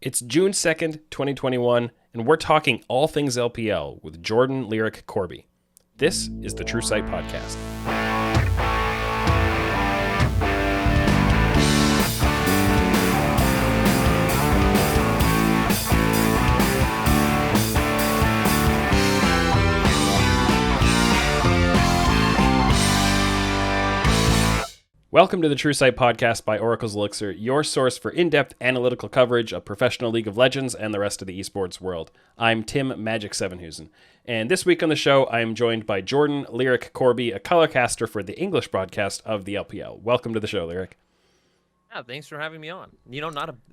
It's June 2nd, 2021, and we're talking all things LPL with Jordan Lyric Corby. This is the True Sight Podcast. Welcome to the True Sight Podcast by Oracle's Elixir, your source for in-depth analytical coverage of professional League of Legends and the rest of the esports world. I'm Tim Magic Sevenhusen, and this week on the show, I am joined by Jordan Lyric Corby, a colorcaster for the English broadcast of the LPL. Welcome to the show, Lyric. Yeah, thanks for having me on.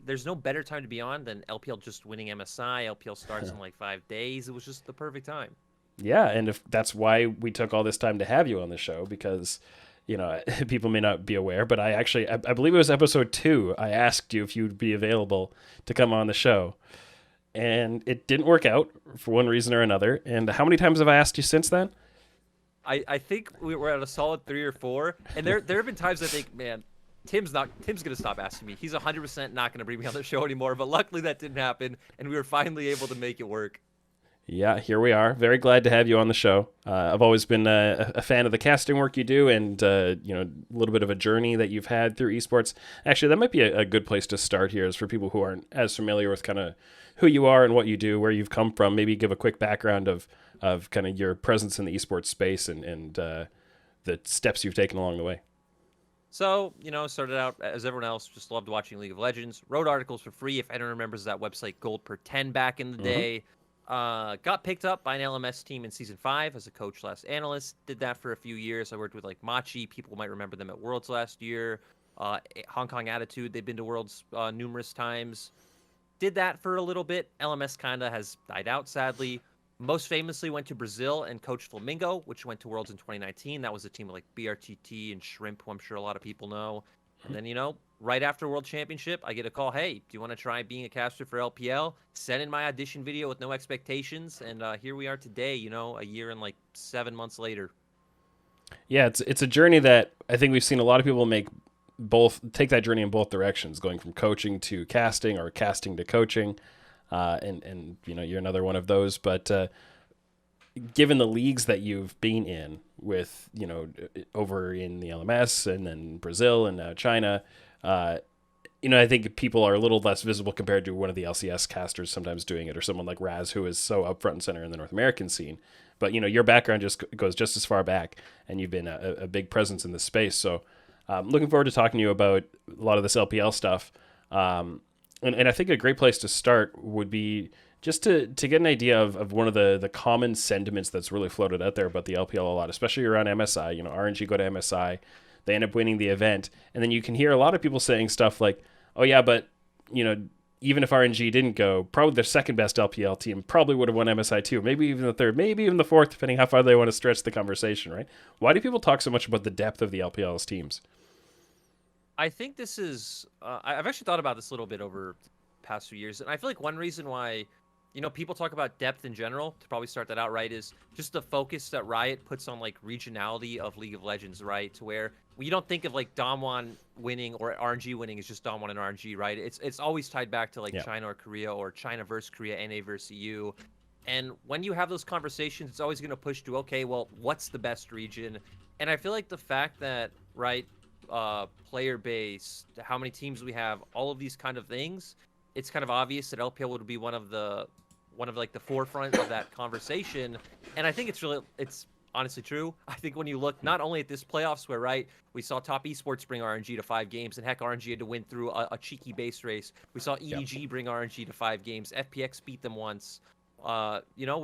There's no better time to be on than LPL just winning MSI. LPL starts in like 5 days. It was just the perfect time. Yeah, and if that's why we took all this time to have you on the show, because people may not be aware, but I believe it was episode 2. I asked you if you'd be available to come on the show, and it didn't work out for one reason or another. And how many times have I asked you since then? I think we were at a solid 3 or 4, and there have been times I think, man, Tim's gonna stop asking me. He's 100% not gonna bring me on the show anymore. But luckily that didn't happen, and we were finally able to make it work. Yeah, here we are. Very glad to have you on the show. I've always been a fan of the casting work you do, and a little bit of a journey that you've had through esports. Actually, that might be a good place to start here, is for people who aren't as familiar with kind of who you are and what you do, where you've come from. Maybe give a quick background of kind of your presence in the esports space and the steps you've taken along the way. So, started out as everyone else, just loved watching League of Legends. Wrote articles for free. If anyone remembers that website, Gold per 10 back in the day. Got picked up by an LMS team in Season 5 as a coach/analyst. Did that for a few years. I worked with like Machi. People might remember them at Worlds last year. Hong Kong Attitude. They've been to Worlds numerous times. Did that for a little bit. LMS kind of has died out, sadly. Most famously went to Brazil and coached Flamingo, which went to Worlds in 2019. That was a team of like BRTT and Shrimp, who I'm sure a lot of people know. And then, right after World Championship, I get a call, hey, do you want to try being a caster for LPL? Send in my audition video with no expectations, and here we are today, a year and like 7 months later. Yeah, it's a journey that I think we've seen a lot of people take that journey in both directions, going from coaching to casting or casting to coaching, and you're another one of those. But given the leagues that you've been in with, over in the LMS and then Brazil and now China, I think people are a little less visible compared to one of the LCS casters sometimes doing it, or someone like Raz, who is so up front and center in the North American scene. But, your background just goes just as far back, and you've been a big presence in this space. So looking forward to talking to you about a lot of this LPL stuff. And I think a great place to start would be just to get an idea of one of the common sentiments that's really floated out there about the LPL a lot, especially around MSI. RNG go to MSI, they end up winning the event, and then you can hear a lot of people saying stuff like, oh yeah, but even if RNG didn't go, probably their second best LPL team probably would have won MSI too, maybe even the third, maybe even the fourth, depending how far they want to stretch the conversation, right? Why do people talk so much about the depth of the LPL's teams? I think this is, I've actually thought about this a little bit over the past few years, and I feel like one reason why people talk about depth in general, to probably start that out right, is just the focus that Riot puts on like regionality of League of Legends, right? To where you don't think of like Damwon winning or RNG winning as just Damwon and RNG, right? It's always tied back to like China or Korea, or China versus Korea, NA versus EU. And when you have those conversations, it's always going to push to, okay, well, what's the best region? And I feel like the fact that, right, player base, how many teams we have, all of these kind of things, it's kind of obvious that LPL would be one of like the forefront of that conversation. And I think it's honestly true. I think when you look not only at this playoffs where, right, we saw top esports bring RNG to 5 games, and heck, RNG had to win through a cheeky base race. We saw EDG bring RNG to 5 games. FPX beat them once. We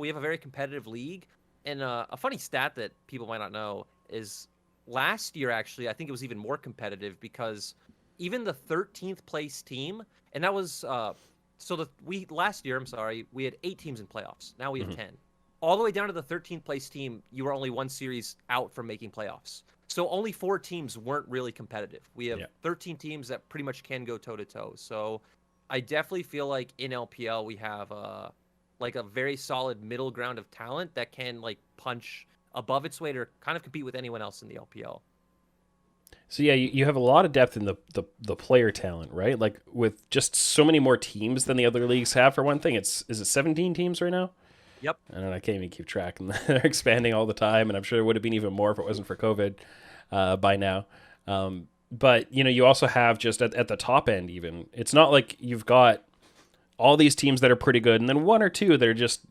have a very competitive league. And a funny stat that people might not know is last year, actually, I think it was even more competitive, because even the 13th place team, and that was last year, we had 8 teams in playoffs. Now we have 10. All the way down to the 13th place team, you were only 1 series out from making playoffs. So only 4 teams weren't really competitive. We have 13 teams that pretty much can go toe to toe. So I definitely feel like in LPL we have a very solid middle ground of talent that can like punch above its weight or kind of compete with anyone else in the LPL. So yeah, you have a lot of depth in the player talent, right? Like with just so many more teams than the other leagues have. For one thing, is it 17 teams right now? Yep. And I can't even keep track. And they're expanding all the time, and I'm sure it would have been even more if it wasn't for COVID by now. But you also have just at the top end, even it's not like you've got all these teams that are pretty good, and then one or two that are just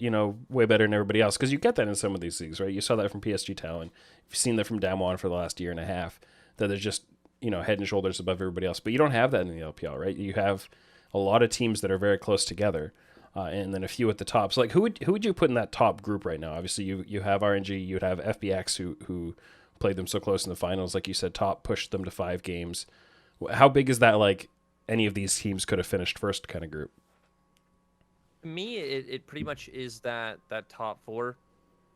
way better than everybody else. Because you get that in some of these leagues, right? You saw that from PSG Talon. You've seen that from Damwon for the last year and a half. That they're just head and shoulders above everybody else. But you don't have that in the LPL, right? You have a lot of teams that are very close together, and then a few at the top. So like, who would you put in that top group right now? Obviously, you have RNG, you would have FBX who played them so close in the finals, like you said, top pushed them to 5 games. How big is that? Like any of these teams could have finished first kind of group. To me, it pretty much is that top four.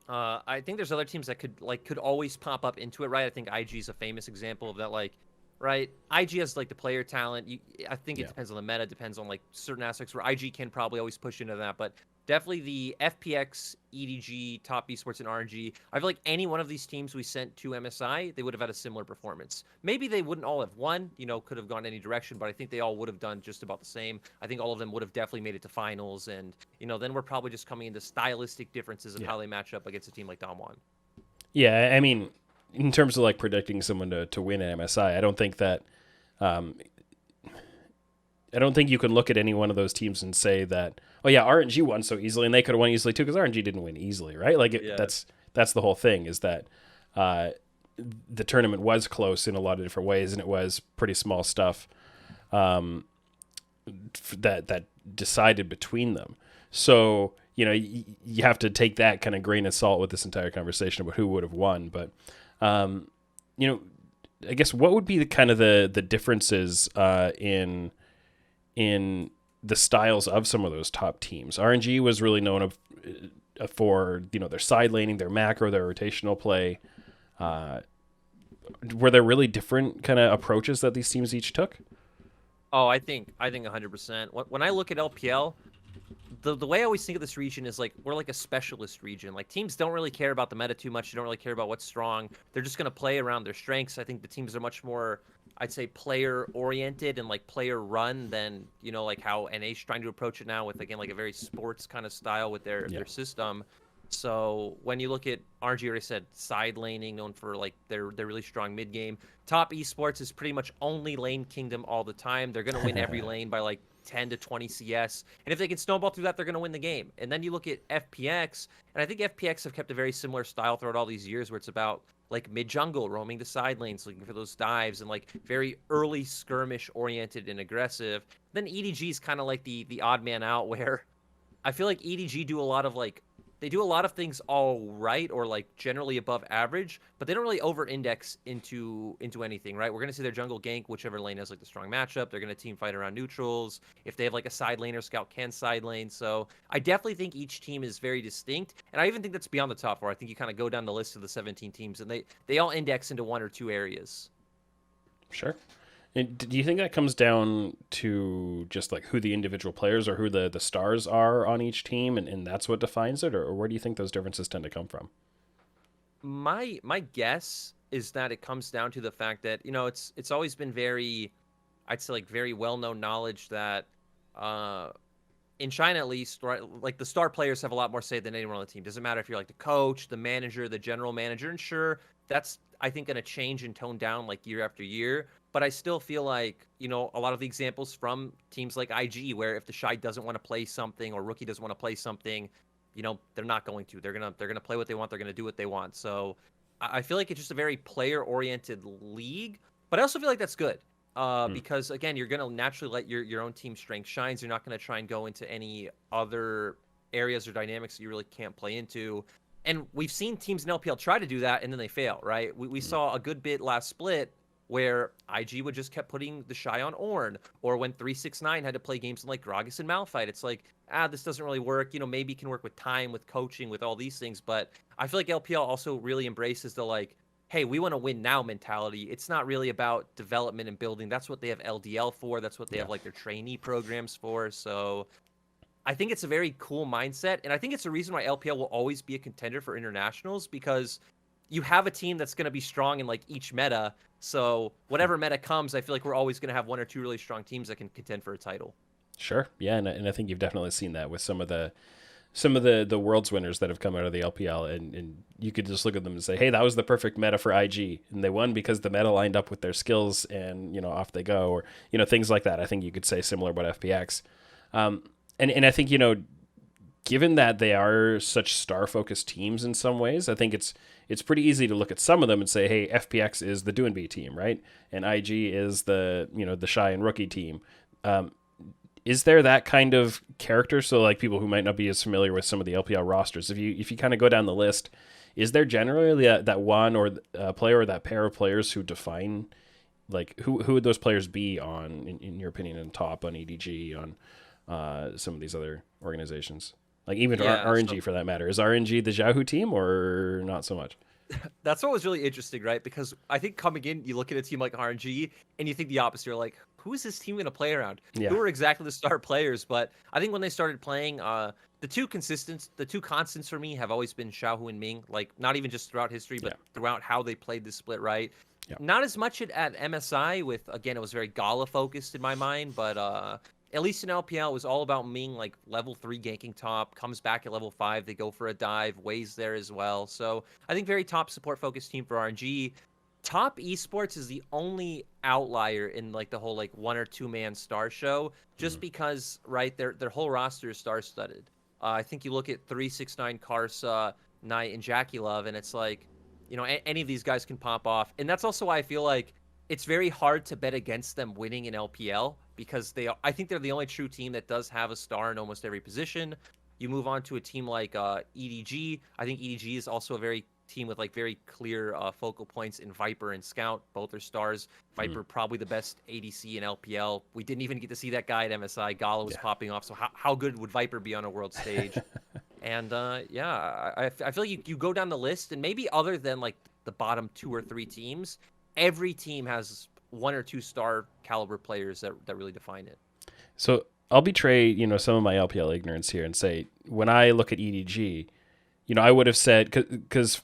I think there's other teams that could always pop up into it, right? I think IG is a famous example of that, like, right? IG has like the player talent. I think it depends on the meta, depends on like certain aspects where IG can probably always push into that, but definitely the FPX, EDG, Top Esports, and RNG. I feel like any one of these teams we sent to MSI, they would have had a similar performance. Maybe they wouldn't all have won, could have gone any direction, but I think they all would have done just about the same. I think all of them would have definitely made it to finals, and then we're probably just coming into stylistic differences of how they match up against a team like Damwon. Yeah, I mean, in terms of like predicting someone to win at MSI, I don't think that. I don't think you can look at any one of those teams and say that, oh yeah, RNG won so easily, and they could have won easily too, because RNG didn't win easily, right? Like that's the whole thing, is that the tournament was close in a lot of different ways, and it was pretty small stuff that decided between them. So you have to take that kind of grain of salt with this entire conversation about who would have won. But I guess what would be the kind of the differences in the styles of some of those top teams? RNG was really known for their side laning, their macro, their rotational play. Were there really different kind of approaches that these teams each took? Oh, I think 100%. When I look at LPL, the way I always think of this region is like we're like a specialist region. Like teams don't really care about the meta too much. They don't really care about what's strong. They're just gonna play around their strengths. I think the teams are much more, I'd say, player oriented and like player run than like how NA's trying to approach it now with, again, like a very sports kind of style with their system. So when you look at RNG, already said side laning, known for like their really strong mid game. Top Esports is pretty much only lane kingdom all the time. They're gonna win every lane by like 10 to 20 CS. And if they can snowball through that, they're going to win the game. And then you look at FPX, and I think FPX have kept a very similar style throughout all these years, where it's about like mid jungle, roaming the side lanes, looking for those dives, and like very early skirmish oriented and aggressive. Then EDG is kind of like the odd man out, where I feel like EDG do a lot of like, they do a lot of things all right, or like generally above average, but they don't really over-index into anything, right? We're going to see their jungle gank whichever lane has like the strong matchup. They're going to team fight around neutrals. If they have like a side laner, Scout can side lane. So I definitely think each team is very distinct, and I even think that's beyond the top four. I think you kind of go down the list of the 17 teams, and they all index into one or two areas. Sure. And do you think that comes down to just like who the individual players or who the stars are on each team, and that's what defines it, or where do you think those differences tend to come from? My guess is that it comes down to the fact that it's always been very, I'd say, like very well known knowledge that in China at least, right, like the star players have a lot more say than anyone on the team. Doesn't matter if you're like the coach, the manager, the general manager, and sure, that's, I think, going to change and tone down like year after year. But I still feel like, a lot of the examples from teams like IG, where if the Shy doesn't want to play something or Rookie doesn't want to play something, they're not going to. They're gonna play what they want. They're gonna do what they want. So I feel like it's just a very player-oriented league. But I also feel like that's good. Because again, you're gonna naturally let your own team strength shines. You're not gonna try and go into any other areas or dynamics that you really can't play into. And we've seen teams in LPL try to do that, and then they fail, right? We saw a good bit last split where IG would just kept putting the Shy on Ornn, or when 369 had to play games in like Gragas and Malphite. It's like, this doesn't really work. Maybe it can work with time, with coaching, with all these things. But I feel like LPL also really embraces the like, hey, we want to win now mentality. It's not really about development and building. That's what they have LDL for. That's what they have like their trainee programs for. So I think it's a very cool mindset. And I think it's a reason why LPL will always be a contender for internationals, because you have a team that's going to be strong in like each meta. So whatever meta comes, I feel like we're always going to have one or two really strong teams that can contend for a title. Sure. Yeah, and I think you've definitely seen that with some of the world's winners that have come out of the LPL, and you could just look at them and say, hey, that was the perfect meta for IG, and they won because the meta lined up with their skills, and off they go, or things like that. I think you could say similar about FPX, and I think given that they are such star focused teams in some ways, I think it's pretty easy to look at some of them and say, hey, FPX is the Doinby team, right, and IG is the the shy and rookie team. Is there that kind of character? So like people who might not be as familiar with some of the LPL rosters, if you kind of go down the list, is there generally that one or player or that pair of players who define, like who would those players be on, in your opinion, on top, on EDG, on some of these other organizations? Like even Yeah, RNG for that matter. Is RNG the Yahoo team or not so much? that's what was really interesting, right? Because I think coming in, you look at a team like RNG and you think the opposite. You're like, who is this team going to play around? Yeah. Who are exactly the star players? But I think when they started playing, the two constants for me have always been Xiaohu and Ming. Like not even just throughout history, but throughout how they played this split, right? Yeah. Not as much at MSI with, again, it was very Gala focused in my mind, but at least in LPL, it was all about Ming, like level 3 ganking top, comes back at level 5, they go for a dive, Wei's there as well. So I think very top support focused team for RNG. Top esports is the only outlier in like the whole like 1 or 2 man star show, just because right their whole roster is star studded. I think you look at 369, Karsa, Knight, and Jackie Love, and it's like, any of these guys can pop off, and that's also why I feel like it's very hard to bet against them winning in LPL because I think they're the only true team that does have a star in almost every position. You move on to a team like EDG. I think EDG is also a very team with like very clear focal points in Viper and Scout. Both are stars. Viper probably the best ADC in LPL. We didn't even get to see that guy at MSI. Gala was popping off. So how good would Viper be on a world stage? And I feel like you go down the list, and maybe other than like the bottom 2 or 3 teams, every team has 1 or 2 star caliber players that really define it. So I'll betray, some of my LPL ignorance here and say, when I look at EDG, I would have said, because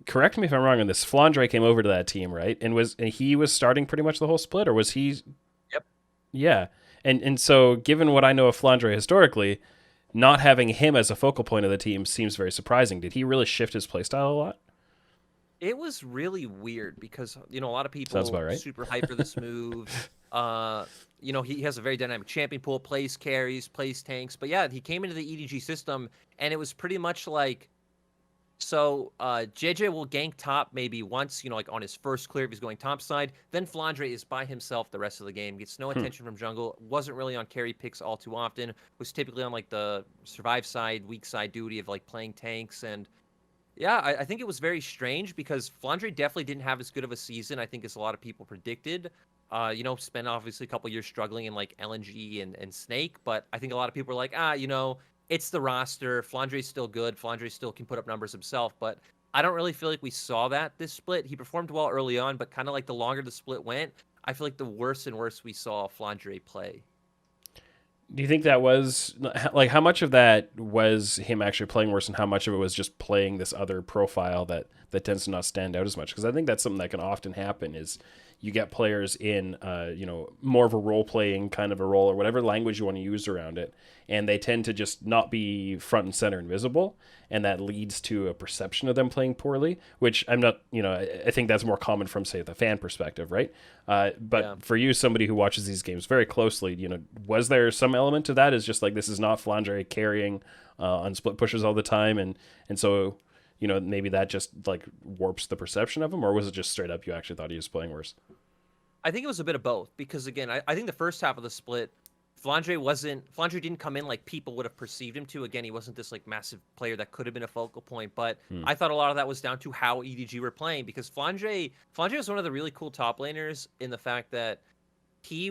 correct me if I'm wrong on this, Flandre came over to that team, right? And he was starting pretty much the whole split, or was he? Yep. Yeah. And so given what I know of Flandre historically, not having him as a focal point of the team seems very surprising. Did he really shift his playstyle a lot? It was really weird because, a lot of people Sounds about right. super hype for this move. He has a very dynamic champion pool, plays carries, plays tanks. But yeah, he came into the EDG system and it was pretty much like, so JJ will gank top maybe once, like on his first clear if he's going top side. Then Flandre is by himself the rest of the game, gets no attention from jungle, wasn't really on carry picks all too often, was typically on like the survive side, weak side duty of like playing tanks. And yeah, I think it was very strange because Flandre definitely didn't have as good of a season, I think, as a lot of people predicted. Spent obviously a couple years struggling in like LNG and Snake, but I think a lot of people were like, it's the roster. Flandre's still good. Flandre still can put up numbers himself, but I don't really feel like we saw that this split. He performed well early on, but kind of like the longer the split went, I feel like the worse and worse we saw Flandre play. Do you think that was like, how much of that was him actually playing worse and how much of it was just playing this other profile that tends to not stand out as much? Because I think that's something that can often happen is you get players in, more of a role playing kind of a role or whatever language you want to use around it. And they tend to just not be front and center and visible. And that leads to a perception of them playing poorly, which I'm not, I think that's more common from, say, the fan perspective, right? But for you, somebody who watches these games very closely, was there some element to that? Is just like, this is not Flandre carrying on split pushes all the time. And so, maybe that just like warps the perception of him, or was it just straight up you actually thought he was playing worse? I think it was a bit of both because, again, I think the first half of the split, Flandre didn't come in like people would have perceived him to. Again, he wasn't this like massive player that could have been a focal point, but I thought a lot of that was down to how EDG were playing because Flandre was one of the really cool top laners in the fact that he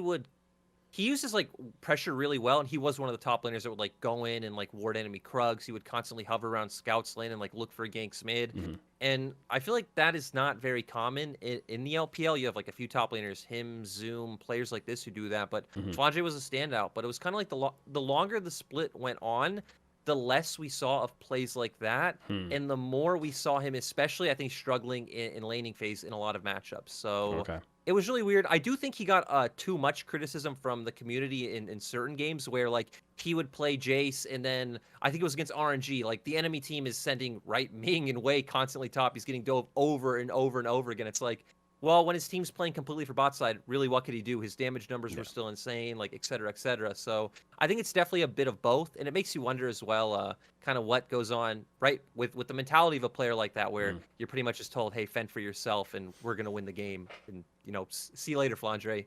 uses like pressure really well, and he was one of the top laners that would like go in and like ward enemy Krugs. He would constantly hover around Scout's lane and like look for ganks mid. And I feel like that is not very common in the LPL. You have like a few top laners, him, Zoom, players like this who do that. But Flandre was a standout. But it was kind of like the longer the split went on, the less we saw of plays like that, and the more we saw him, especially I think struggling in laning phase in a lot of matchups. So Okay. it was really weird. I do think he got too much criticism from the community in certain games where like he would play Jace and then I think it was against RNG. Like the enemy team is sending right Ming and Wei constantly top. He's getting dove over and over and over again. It's like, well, when his team's playing completely for bot side, really what could he do? His damage numbers were still insane, like et cetera, et cetera. So I think it's definitely a bit of both, and it makes you wonder as well, kind of what goes on right with the mentality of a player like that, where you're pretty much just told, hey, fend for yourself, and we're gonna win the game, and see you later, Flandre.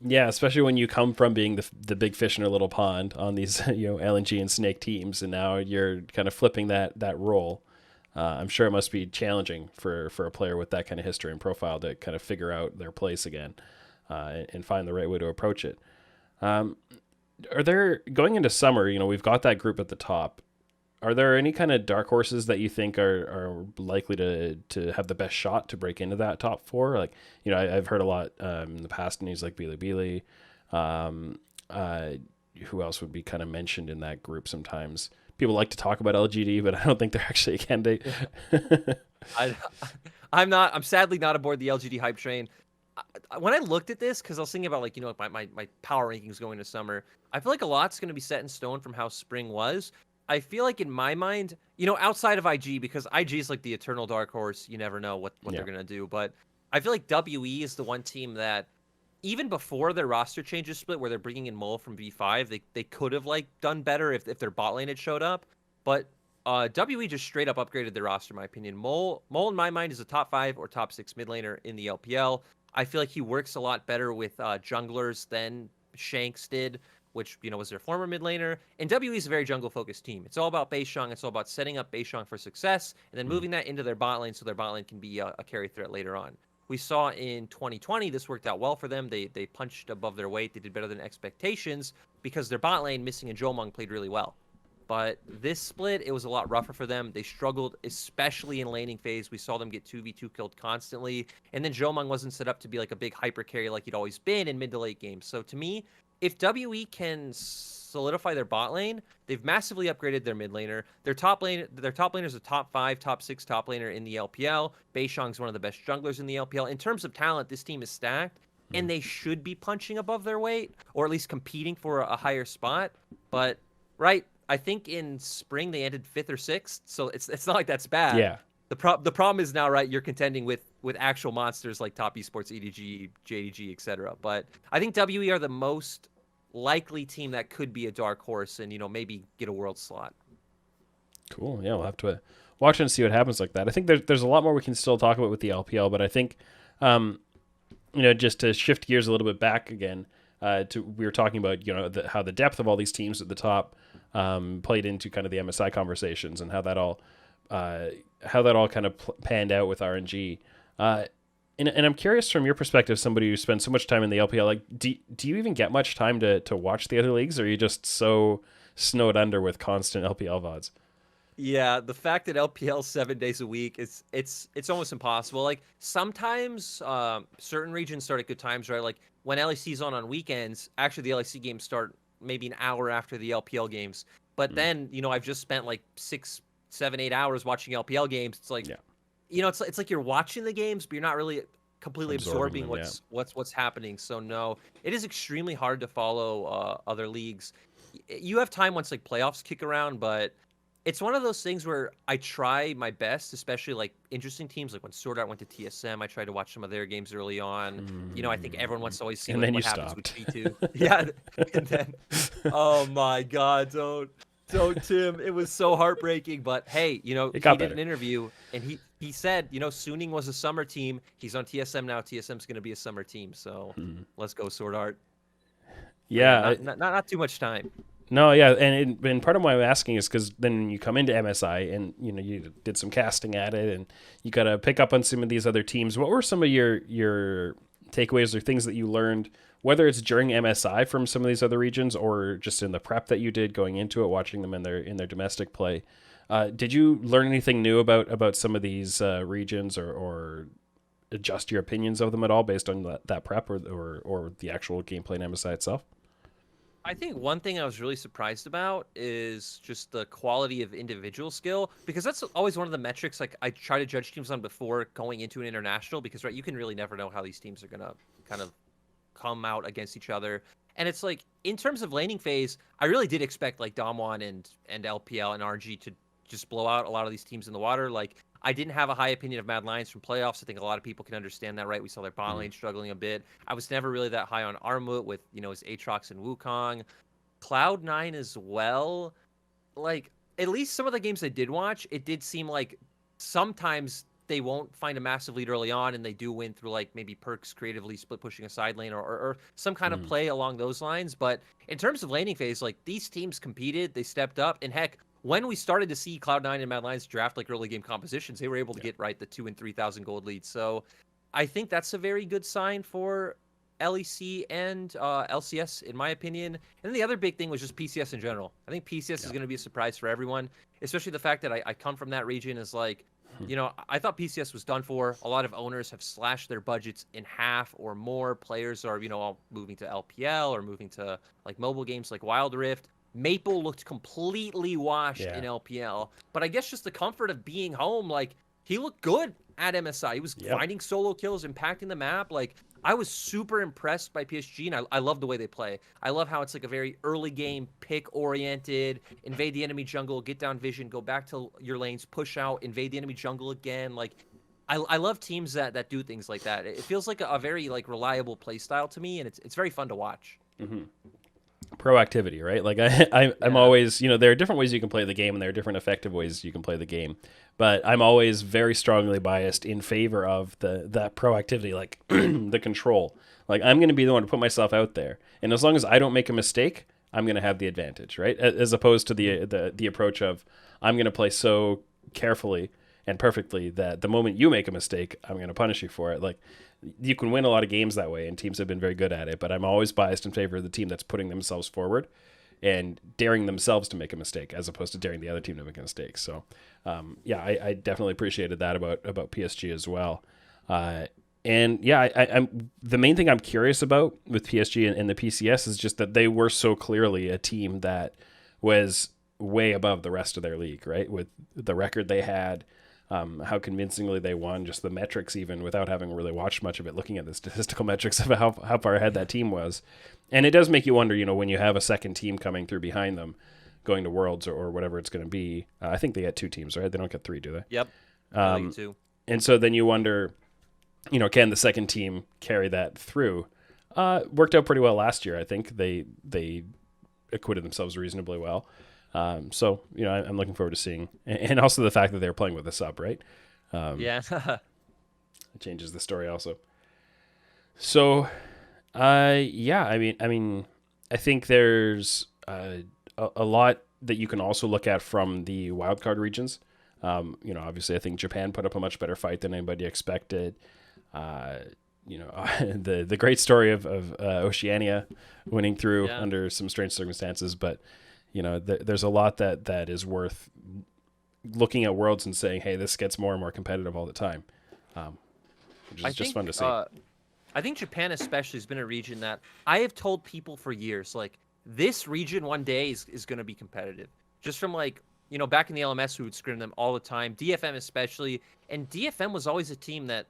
Yeah, especially when you come from being the big fish in a little pond on these LNG and Snake teams, and now you're kind of flipping that role. I'm sure it must be challenging for a player with that kind of history and profile to kind of figure out their place again and find the right way to approach it. Are there, going into summer, we've got that group at the top. Are there any kind of dark horses that you think are likely to have the best shot to break into that top four? Like, I've heard a lot in the past names like Billy. Who else would be kind of mentioned in that group sometimes? People like to talk about LGD, but I don't think they're actually a candidate. I'm sadly not aboard the LGD hype train. When I looked at this, because I was thinking about my power rankings going to summer, I feel like a lot's going to be set in stone from how spring was. I feel like in my mind, outside of IG, because IG is like the eternal dark horse, you never know what they're going to do. But I feel like WE is the one team that, even before their roster changes split, where they're bringing in Mole from V5, they could have done better if their bot lane had showed up. But WE just straight up upgraded their roster, in my opinion. Mole in my mind is a top 5 or top 6 mid laner in the LPL. I feel like he works a lot better with junglers than Shanks did, which was their former mid laner. And WE is a very jungle focused team. It's all about Beishang. It's all about setting up Beishang for success and then moving that into their bot lane so their bot lane can be a carry threat later on. We saw in 2020 this worked out well for them. They punched above their weight. They did better than expectations because their bot lane, missing a Jomong, played really well. But this split, it was a lot rougher for them. They struggled, especially in laning phase. We saw them get 2v2 killed constantly. And then Jomong wasn't set up to be like a big hyper carry like he'd always been in mid to late games. So to me, if WE can solidify their bot lane, they've massively upgraded their mid laner. Their top laner is a top 5, top 6 top laner in the LPL. Beishang's one of the best junglers in the LPL. In terms of talent, this team is stacked, and they should be punching above their weight, or at least competing for a higher spot. But I think in spring they ended 5th or 6th, so it's not like that's bad. Yeah. The problem is now, you're contending with actual monsters like top esports, EDG, JDG, etc. But I think WE are the most likely team that could be a dark horse and maybe get a world slot. Cool. Yeah, we'll have to watch and see what happens like that. I think there's a lot more we can still talk about with the LPL, but I think just to shift gears a little bit back again, we were talking about how the depth of all these teams at the top played into kind of the MSI conversations and how that all kind of panned out with RNG. And I'm curious from your perspective, somebody who spends so much time in the LPL, like, do you even get much time to watch the other leagues, or are you just so snowed under with constant LPL VODs? Yeah, the fact that LPL 7 days a week it's almost impossible. Like sometimes certain regions start at good times, right? Like when LEC's on weekends, actually the LEC games start maybe an hour after the LPL games. But then, I've just spent like 6, 7, 8 hours watching LPL games. It's like, it's like you're watching the games, but you're not really completely absorbing them, what's happening. So no, it is extremely hard to follow other leagues. You have time once like playoffs kick around, but it's one of those things where I try my best, especially like interesting teams. Like when Sword Art went to TSM, I tried to watch some of their games early on. I think everyone wants to always see what happens with G2. Yeah, and then, oh my God, don't Tim. It was so heartbreaking, but hey, he did an interview and he said, Suning was a summer team. He's on TSM now. TSM's going to be a summer team. So let's go Sword Art. Yeah, not too much time. No, yeah, and part of why I'm asking is because then you come into MSI and you did some casting at it and you got to pick up on some of these other teams. What were some of your takeaways or things that you learned, whether it's during MSI from some of these other regions or just in the prep that you did going into it, watching them in their domestic play? Did you learn anything new about some of these regions or adjust your opinions of them at all based on that prep or the actual gameplay in MSI itself? I think one thing I was really surprised about is just the quality of individual skill, because that's always one of the metrics like I try to judge teams on before going into an international, because right, you can really never know how these teams are gonna kind of come out against each other. And it's like in terms of laning phase, I really did expect like Damwon and LPL and RG to just blow out a lot of these teams in the water. Like I didn't have a high opinion of Mad Lions from playoffs. I think a lot of people can understand that, right? We saw their bot lane struggling a bit. I was never really that high on Armut with, his Aatrox and Wukong. Cloud9 as well. Like at least some of the games I did watch, it did seem like sometimes they won't find a massive lead early on and they do win through like maybe perks creatively split pushing a side lane or some kind of play along those lines. But in terms of laning phase, like these teams competed, they stepped up, and heck, when we started to see Cloud9 and Mad Lions draft like early game compositions, they were able to get right the 2,000 and 3,000 gold leads. So I think that's a very good sign for LEC and LCS, in my opinion. And then the other big thing was just PCS in general. I think PCS is going to be a surprise for everyone, especially the fact that I come from that region is like, I thought PCS was done for. A lot of owners have slashed their budgets in half or more. Players are, all moving to LPL or moving to like mobile games like Wild Rift. Maple looked completely washed in LPL, but I guess just the comfort of being home, like he looked good at MSI. He was finding solo kills, impacting the map. Like I was super impressed by PSG, and I love the way they play. I love how it's like a very early game pick oriented, invade the enemy jungle, get down vision, go back to your lanes, push out, invade the enemy jungle again. Like I love teams that do things like that. It feels like a very like reliable play style to me, and it's very fun to watch. Mm-hmm. Proactivity, right? Like I'm always, there are different ways you can play the game and there are different effective ways you can play the game. But I'm always very strongly biased in favor of that proactivity, like the control. Like I'm going to be the one to put myself out there. And as long as I don't make a mistake, I'm going to have the advantage, right? As opposed to the approach of I'm going to play so carefully and perfectly that the moment you make a mistake, I'm going to punish you for it. Like you can win a lot of games that way, and teams have been very good at it, but I'm always biased in favor of the team that's putting themselves forward and daring themselves to make a mistake as opposed to daring the other team to make a mistake. So, I definitely appreciated that about PSG as well. I'm the main thing I'm curious about with PSG and the PCS is just that they were so clearly a team that was way above the rest of their league, right? With the record they had, how convincingly they won, just the metrics, even without having really watched much of it, looking at the statistical metrics of how far ahead that team was. And it does make you wonder, when you have a second team coming through behind them, going to Worlds or whatever it's going to be. I think they get 2 teams, right? They don't get 3, do they? Yep. 2. And so then you wonder, can the second team carry that through? Worked out pretty well last year, I think. They acquitted themselves reasonably well. I'm looking forward to seeing, and also the fact that they're playing with a sub, right? It changes the story also. So, I think there's a lot that you can also look at from the wildcard regions. Obviously, I think Japan put up a much better fight than anybody expected. The great story of Oceania winning through under some strange circumstances, but there's a lot that is worth looking at Worlds and saying, hey, this gets more and more competitive all the time, which is just fun to see. I think Japan especially has been a region that I have told people for years, like, this region one day is going to be competitive. Just from, like, back in the LMS, we would scrim them all the time, DFM especially, and DFM was always a team that,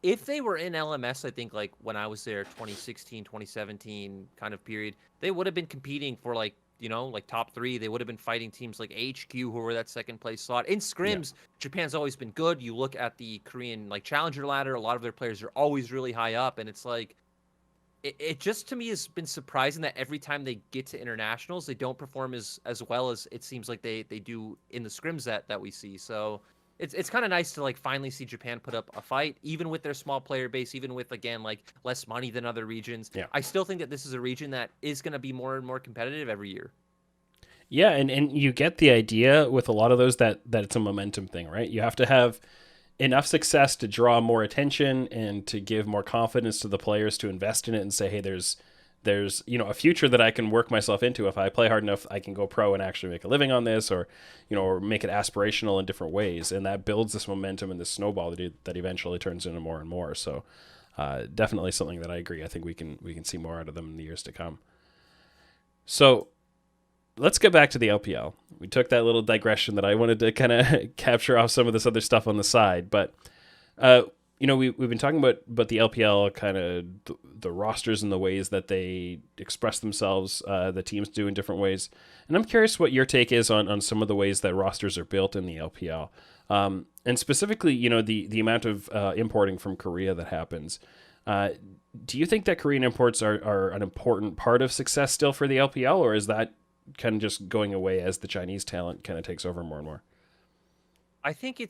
if they were in LMS, I think, like, when I was there, 2016, 2017 kind of period, they would have been competing for, like, top 3. They would have been fighting teams like HQ, who were that second place slot. In scrims, Japan's always been good. You look at the Korean like challenger ladder, a lot of their players are always really high up, and it's like it just to me has been surprising that every time they get to internationals, they don't perform as well as it seems like they do in the scrims that we see. So it's kind of nice to like finally see Japan put up a fight, even with their small player base, even with, again, like less money than other regions. Yeah. I still think that this is a region that is going to be more and more competitive every year. Yeah, and you get the idea with a lot of those that it's a momentum thing, right? You have to have enough success to draw more attention and to give more confidence to the players to invest in it and say, hey, there's a future that I can work myself into. If I play hard enough, I can go pro and actually make a living on this, or or make it aspirational in different ways, and that builds this momentum and this snowball that eventually turns into more and more. So definitely something that I agree. I think we can see more out of them in the years to come. So let's get back to the LPL. We took that little digression that I wanted to kind of capture off some of this other stuff on the side, but uh, we've been talking about the LPL, kind of the rosters and the ways that they express themselves, the teams do in different ways, and I'm curious what your take is on some of the ways that rosters are built in the LPL, and specifically, the amount of importing from Korea that happens. Uh, do you think that Korean imports are an important part of success still for the LPL, or is that kind of just going away as the Chinese talent kind of takes over more and more? I think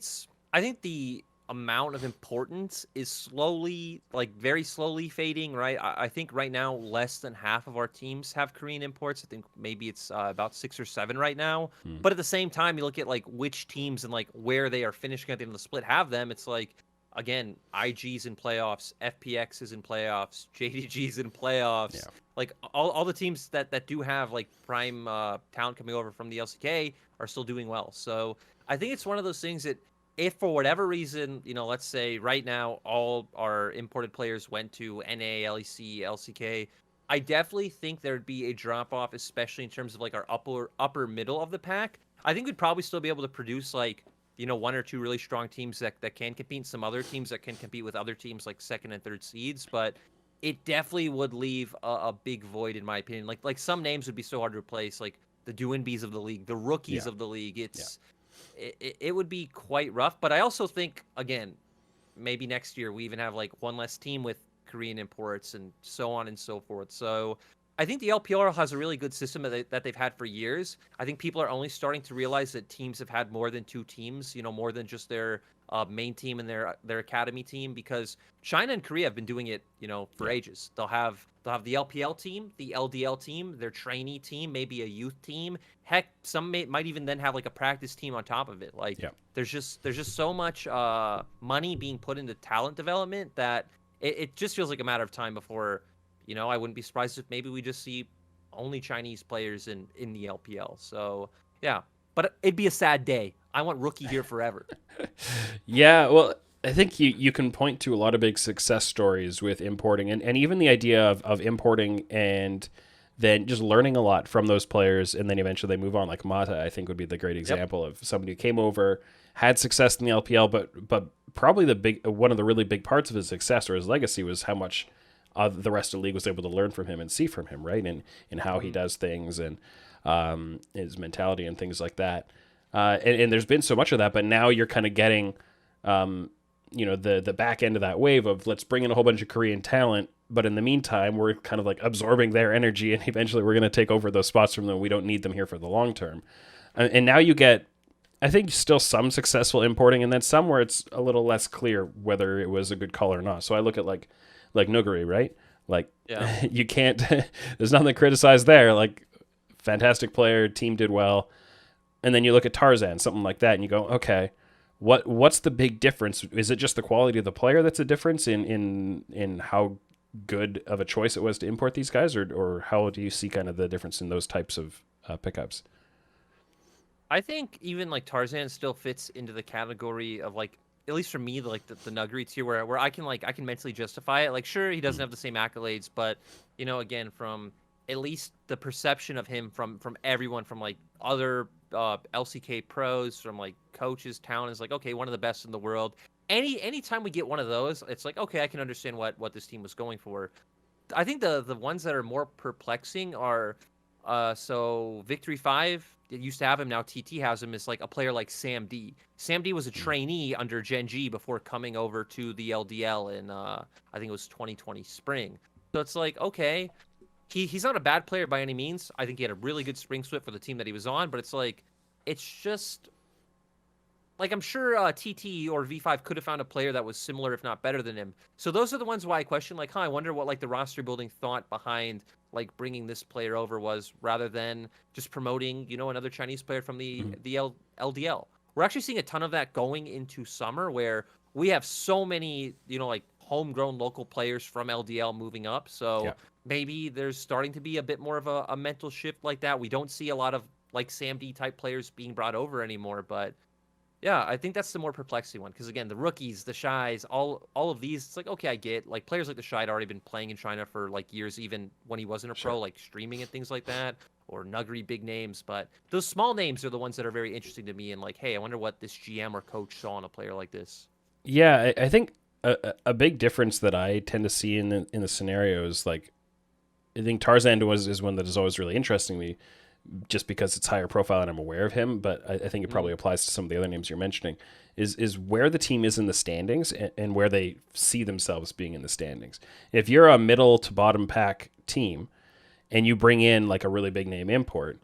the amount of importance is slowly, like very slowly fading, right? I think right now less than half of our teams have Korean imports. I think maybe it's about 6 or 7 right now. Hmm. But at the same time, you look at like which teams and like where they are finishing at the end of the split have them. It's like, again, IG's in playoffs, FPX is in playoffs, JDG's in playoffs. Yeah. Like all the teams that do have like prime talent coming over from the LCK are still doing well. So I think it's one of those things that if for whatever reason, let's say right now all our imported players went to NA, LEC, LCK, I definitely think there'd be a drop off, especially in terms of like our upper middle of the pack. I think we'd probably still be able to produce like, one or two really strong teams that can compete, and some other teams that can compete with other teams like second and third seeds, but it definitely would leave a big void in my opinion. Like some names would be so hard to replace, like the Doinbis of the league, the rookies Yeah. of the league. Yeah. It would be quite rough. But I also think, again, maybe next year we even have like one less team with Korean imports and so on and so forth. So I think the LPL has a really good system that they've had for years. I think people are only starting to realize that teams have had more than two teams, more than just their main team and their academy team, because China and Korea have been doing it, for ages. They'll have the LPL team, the LDL team, their trainee team, maybe a youth team. Heck, some might even then have like a practice team on top of it. Like Yeah. there's just so much money being put into talent development that it just feels like a matter of time before, I wouldn't be surprised if maybe we just see only Chinese players in the LPL. So yeah, but it'd be a sad day. I want Rookie here forever. Yeah, well, I think you can point to a lot of big success stories with importing, and even the idea of importing and then just learning a lot from those players, and then eventually they move on. Like Mata, I think would be the great example of somebody who came over, had success in the LPL, but probably one of the really big parts of his success or his legacy was how much the rest of the league was able to learn from him and see from him, right? And how he does things, and his mentality and things like that. And there's been so much of that, but now you're kind of getting, the back end of that wave of let's bring in a whole bunch of Korean talent, but in the meantime, we're kind of like absorbing their energy, and eventually we're going to take over those spots from them. We don't need them here for the long term. And now you get, I think, still some successful importing, and then some where it's a little less clear whether it was a good call or not. So I look at like Nuguri, right? Like, Yeah. you can't, there's nothing to criticize there. Like, fantastic player, team did well. And then you look at Tarzan, something like that, and you go, okay, what's the big difference? Is it just the quality of the player that's a difference in how good of a choice it was to import these guys, or how do you see kind of the difference in those types of pickups? I think even like Tarzan still fits into the category of like, at least for me, like the Nuguri tier where I can mentally justify it. Like, sure, he doesn't have the same accolades, but again, from at least the perception of him from everyone, from like other LCK pros, from like coaches, town is like, okay, one of the best in the world. Anytime we get one of those, it's like, okay, I can understand what this team was going for. I think the ones that are more perplexing are so Victory 5, it used to have him, now TT has him, is like a player like Sam D. Sam D was a trainee under Gen G before coming over to the LDL in I think it was 2020 spring. So it's like, okay, he's not a bad player by any means. I think he had a really good spring split for the team that he was on, but it's like, it's just like, I'm sure TT or V5 could have found a player that was similar, if not better than him. So those are the ones why I question, like, I wonder what like the roster building thought behind like bringing this player over was, rather than just promoting, another Chinese player from the LDL. We're actually seeing a ton of that going into summer, where we have so many, like homegrown local players from LDL moving up. So Yeah. maybe there's starting to be a bit more of a mental shift like that. We don't see a lot of like Sam D type players being brought over anymore, but Yeah, I think that's the more perplexing one because again, the rookies, the shies, all of these, it's like okay, I get like players like the shy had already been playing in China for like years, even when he wasn't a pro, Sure. like streaming and things like that, or Nuggery big names. But those small names are the ones that are very interesting to me. And like, hey, I wonder what this GM or coach saw in a player like this. Yeah, I think a big difference that I tend to see in the scenarios, like I think Tarzan is one that is always really interesting to me, just because it's higher profile and I'm aware of him. But I think it probably applies to some of the other names you're mentioning. Is where the team is in the standings and where they see themselves being in the standings. If you're a middle to bottom pack team and you bring in like a really big name import,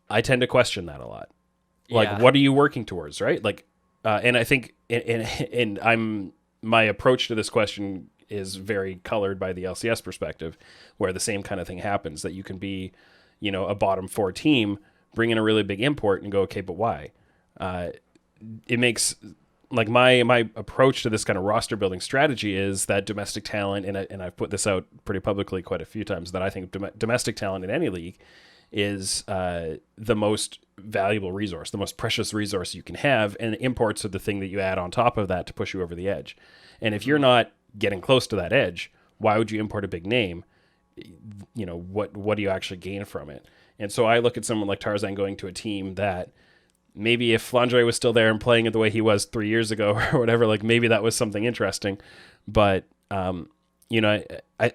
I tend to question that a lot. Like, Yeah. what are you working towards, right? Like, and I think, and I'm my approach to this question is very colored by the LCS perspective, where the same kind of thing happens that you can be, a bottom four team, bring in a really big import and go, okay, but why? It makes like my approach to this kind of roster building strategy is that domestic talent, and I've put this out pretty publicly quite a few times, that I think domestic talent in any league is the most valuable resource, the most precious resource you can have, and imports are the thing that you add on top of that to push you over the edge. And if you're not getting close to that edge, why would you import a big name? What do you actually gain from it? And so I look at someone like Tarzan going to a team that maybe if Flandre was still there and playing it the way he was 3 years ago or whatever, like maybe that was something interesting. But I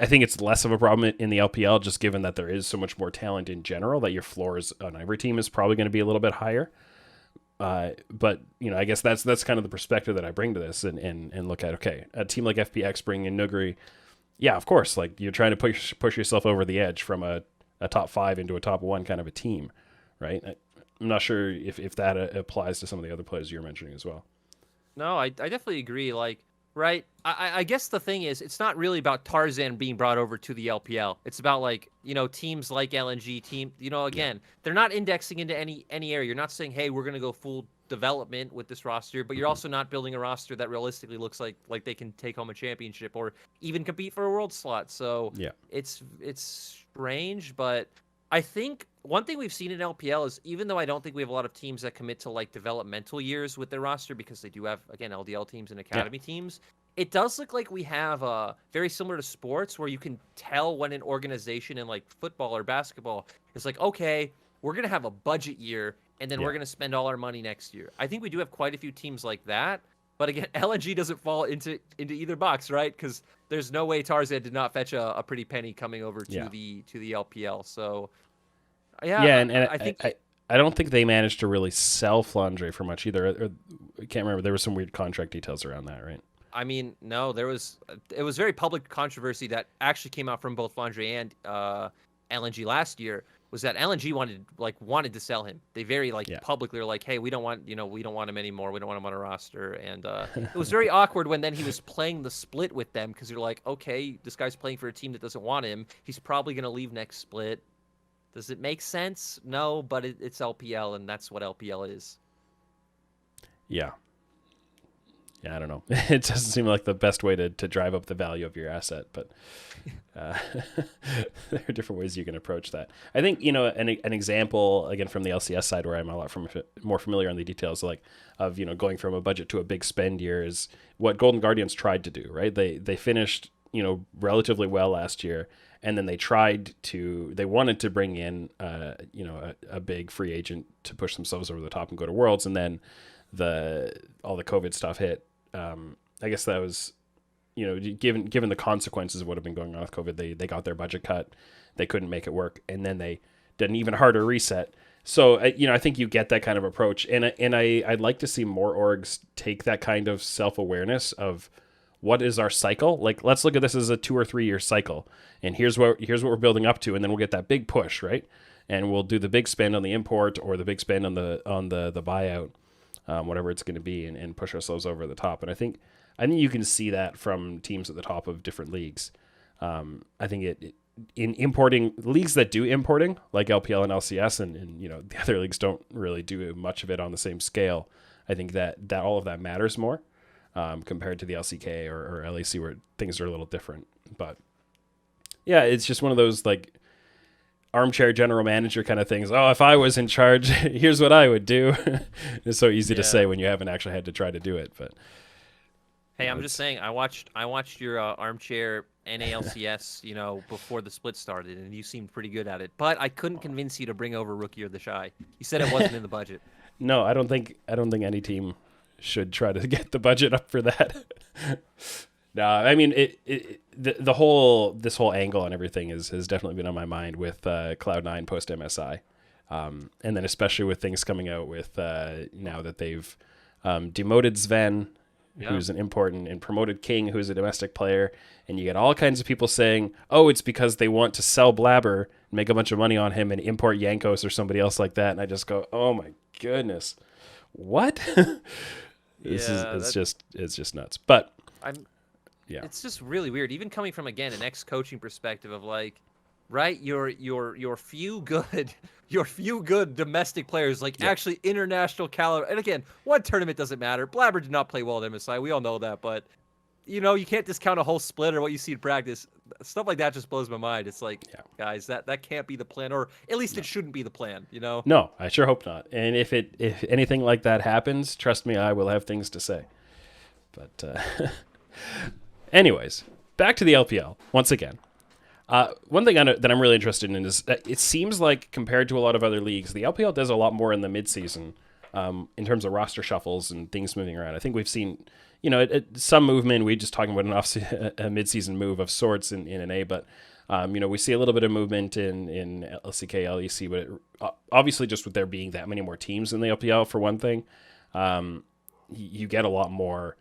think it's less of a problem in the LPL, just given that there is so much more talent in general, that your floors on every team is probably going to be a little bit higher. But I guess that's kind of the perspective that I bring to this and look at, okay, a team like FPX bringing in Nuggery, yeah, of course, like you're trying to push yourself over the edge from a top 5 into a top 1 kind of a team, right? I'm not sure if that applies to some of the other players you're mentioning as well. No, I definitely agree. Like, right? I guess the thing is, it's not really about Tarzan being brought over to the LPL. It's about like, teams like LNG team, again, they're not indexing into any area. You're not saying, hey, we're gonna go full development with this roster, but you're also not building a roster that realistically looks like they can take home a championship or even compete for a world slot. So Yeah. it's strange, but I think one thing we've seen in LPL is even though I don't think we have a lot of teams that commit to like developmental years with their roster because they do have, again, LDL teams and academy teams, it does look like we have very similar to sports where you can tell when an organization in like football or basketball is like, okay, we're going to have a budget year and then we're going to spend all our money next year. I think we do have quite a few teams like that. But again, LNG doesn't fall into either box, right? Because there's no way Tarzan did not fetch a pretty penny coming over to the LPL. So And I think I don't think they managed to really sell Flandre for much either. Or, I can't remember. There were some weird contract details around that, right? I mean, no, it was very public controversy that actually came out from both Flandre and LNG last year. Was that LNG wanted to sell him? They very publicly were like, "Hey, we don't want him anymore. We don't want him on our roster." And it was very awkward when then he was playing the split with them because you're like, "Okay, this guy's playing for a team that doesn't want him. He's probably gonna leave next split." Does it make sense? No, but it's LPL, and that's what LPL is. Yeah. Yeah, I don't know. It doesn't seem like the best way to drive up the value of your asset, but there are different ways you can approach that. I think, an example, again, from the LCS side where I'm a lot more familiar on the details of going from a budget to a big spend year is what Golden Guardians tried to do, right? They finished, relatively well last year, and then they wanted to bring in, a big free agent to push themselves over the top and go to Worlds, and then all the COVID stuff hit. I guess that was, given the consequences of what had been going on with COVID, they got their budget cut, they couldn't make it work, and then they did an even harder reset. So I think you get that kind of approach, and I'd like to see more orgs take that kind of self-awareness of what is our cycle. Like, let's look at this as a 2 or 3 year cycle, and here's what we're building up to, and then we'll get that big push, right? And we'll do the big spend on the import or the big spend on the buyout. Whatever it's going to be, and push ourselves over the top. And I think you can see that from teams at the top of different leagues. I think in importing leagues that do importing, like LPL and LCS, and the other leagues don't really do much of it on the same scale. I think that all of that matters more compared to the LCK or LEC, where things are a little different. But yeah, it's just one of those, like, armchair general manager kind of things. Oh, if I was in charge, here's what I would do. It's so easy to say when you haven't actually had to try to do it. But hey, I'm just saying, I watched your armchair NALCS, before the split started, and you seemed pretty good at it. But I couldn't convince you to bring over Rookie or the Shy. You said it wasn't in the budget. No, I don't think any team should try to get the budget up for that. No, I mean this whole angle and everything has definitely been on my mind with Cloud9 post MSI, and then especially with things coming out with now that they've demoted Sven, who's an import, and promoted King, who's a domestic player, and you get all kinds of people saying, "Oh, it's because they want to sell Blabber, make a bunch of money on him, and import Yankos or somebody else like that." And I just go, "Oh my goodness, what?" It's just nuts. But it's just really weird. Even coming from, again, an ex-coaching perspective of like, right, your few good domestic players, like actually international caliber. And again, one tournament doesn't matter. Blabber did not play well at MSI. We all know that, but you can't discount a whole split or what you see in practice. Stuff like that just blows my mind. It's like, guys, that can't be the plan, or at least it shouldn't be the plan, No, I sure hope not. And if anything like that happens, trust me, I will have things to say. But anyways, back to the LPL once again. One thing that I'm really interested in is that it seems like, compared to a lot of other leagues, the LPL does a lot more in the mid-season in terms of roster shuffles and things moving around. I think we've seen, some movement. We just talking about a mid-season move of sorts in NA, but we see a little bit of movement in LCK, LEC, but obviously just with there being that many more teams in the LPL, for one thing, you get a lot more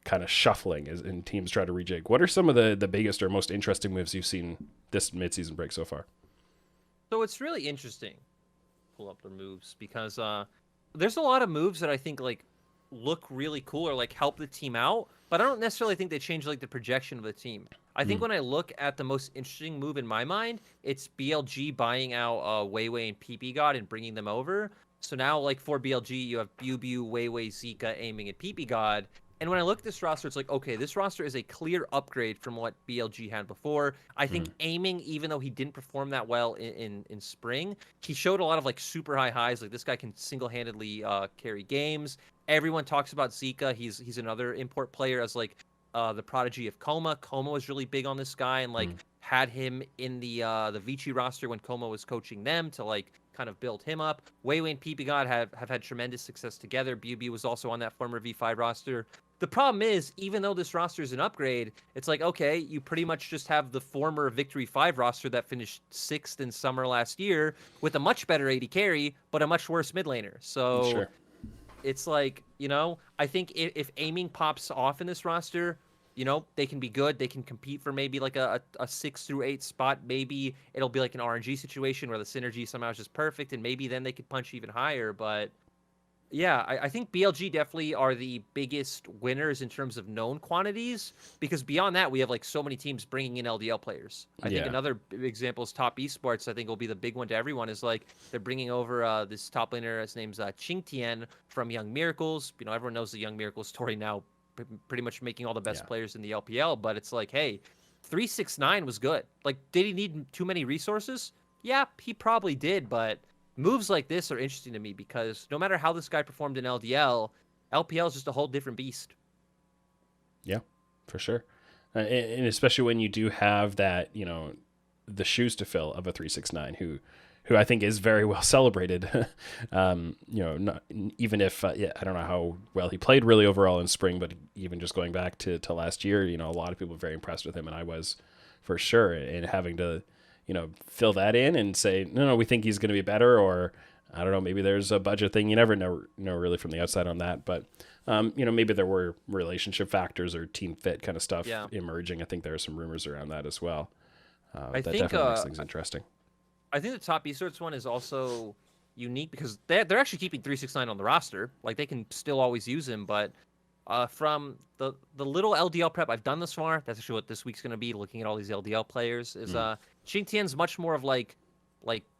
kind of shuffling and teams try to rejig. What are some of the biggest or most interesting moves you've seen this mid-season break so far? So it's really interesting. Pull up the moves, because there's a lot of moves that I think like look really cool or like help the team out, but I don't necessarily think they change like the projection of the team. I think when I look at the most interesting move in my mind, it's BLG buying out Weiwei and PP God and bringing them over. So now, like, for BLG, you have Bubu, Weiwei, Zika, Aiming, and PP God. And when I look at this roster, it's like, okay, this roster is a clear upgrade from what BLG had before. I think Aiming, even though he didn't perform that well in spring, he showed a lot of like super high highs. Like, this guy can single-handedly carry games. Everyone talks about Zika. He's another import player as like the prodigy of Coma. Coma was really big on this guy and like had him in the Vici roster when Coma was coaching them to like kind of build him up. Weiwei and PP God have had tremendous success together. BB was also on that former V5 roster. The problem is, even though this roster is an upgrade, it's like, okay, you pretty much just have the former Victory 5 roster that finished 6th in summer last year with a much better AD carry, but a much worse mid laner. So it's like, I think if Aiming pops off in this roster, they can be good. They can compete for maybe like a 6 through 8 spot. Maybe it'll be like an RNG situation where the synergy somehow is just perfect, and maybe then they could punch even higher. But yeah, I think BLG definitely are the biggest winners in terms of known quantities, because beyond that, we have like so many teams bringing in LDL players. I think another big example is Top Esports. I think will be the big one to everyone, is like they're bringing over this top laner. His name's Ching Tian from Young Miracles. Everyone knows the Young Miracles story now, pretty much making all the best players in the LPL. But it's like, hey, 369 was good. Like, did he need too many resources? Yeah, he probably did, but moves like this are interesting to me, because no matter how this guy performed in LPL is just a whole different beast. Yeah, for sure. And especially when you do have that, the shoes to fill of a 369 who I think is very well celebrated. Not, even if, I don't know how well he played really overall in spring, but even just going back to last year, a lot of people were very impressed with him, and I was for sure. And having to, fill that in and say, no, we think he's going to be better, or I don't know, maybe there's a budget thing. You never know really from the outside on that, but maybe there were relationship factors or team fit kind of stuff emerging. I think there are some rumors around that as well. That definitely makes things interesting. I think the Top Esports one is also unique because they're actually keeping 369 on the roster. Like, they can still always use him, but from the little LDL prep I've done this far, that's actually what this week's going to be, looking at all these LDL players, is Xing Tian's much more of like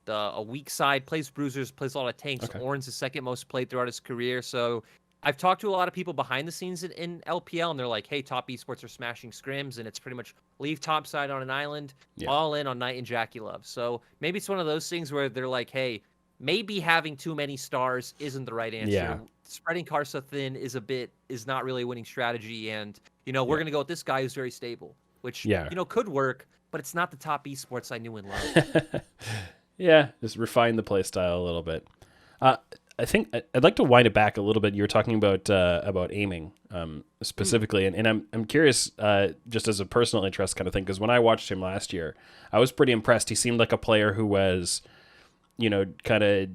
a weak side, plays bruisers, plays a lot of tanks. Okay. Ornn's the second most played throughout his career, so I've talked to a lot of people behind the scenes in LPL, and they're like, "Hey, top esports are smashing scrims, and it's pretty much leave topside on an island, Yeah. all in on Knight and Jackie Love." So maybe it's one of those things where they're like, "Hey, maybe having too many stars isn't the right answer. Yeah. Spreading Karsa thin is not really a winning strategy, and we're gonna go with this guy who's very stable, which Yeah. could work, but it's not the top esports I knew and loved." Yeah, just refine the play style a little bit. I think I'd like to wind it back a little bit. You were talking about aiming specifically, and I'm curious, just as a personal interest kind of thing, because when I watched him last year, I was pretty impressed. He seemed like a player who was, kind of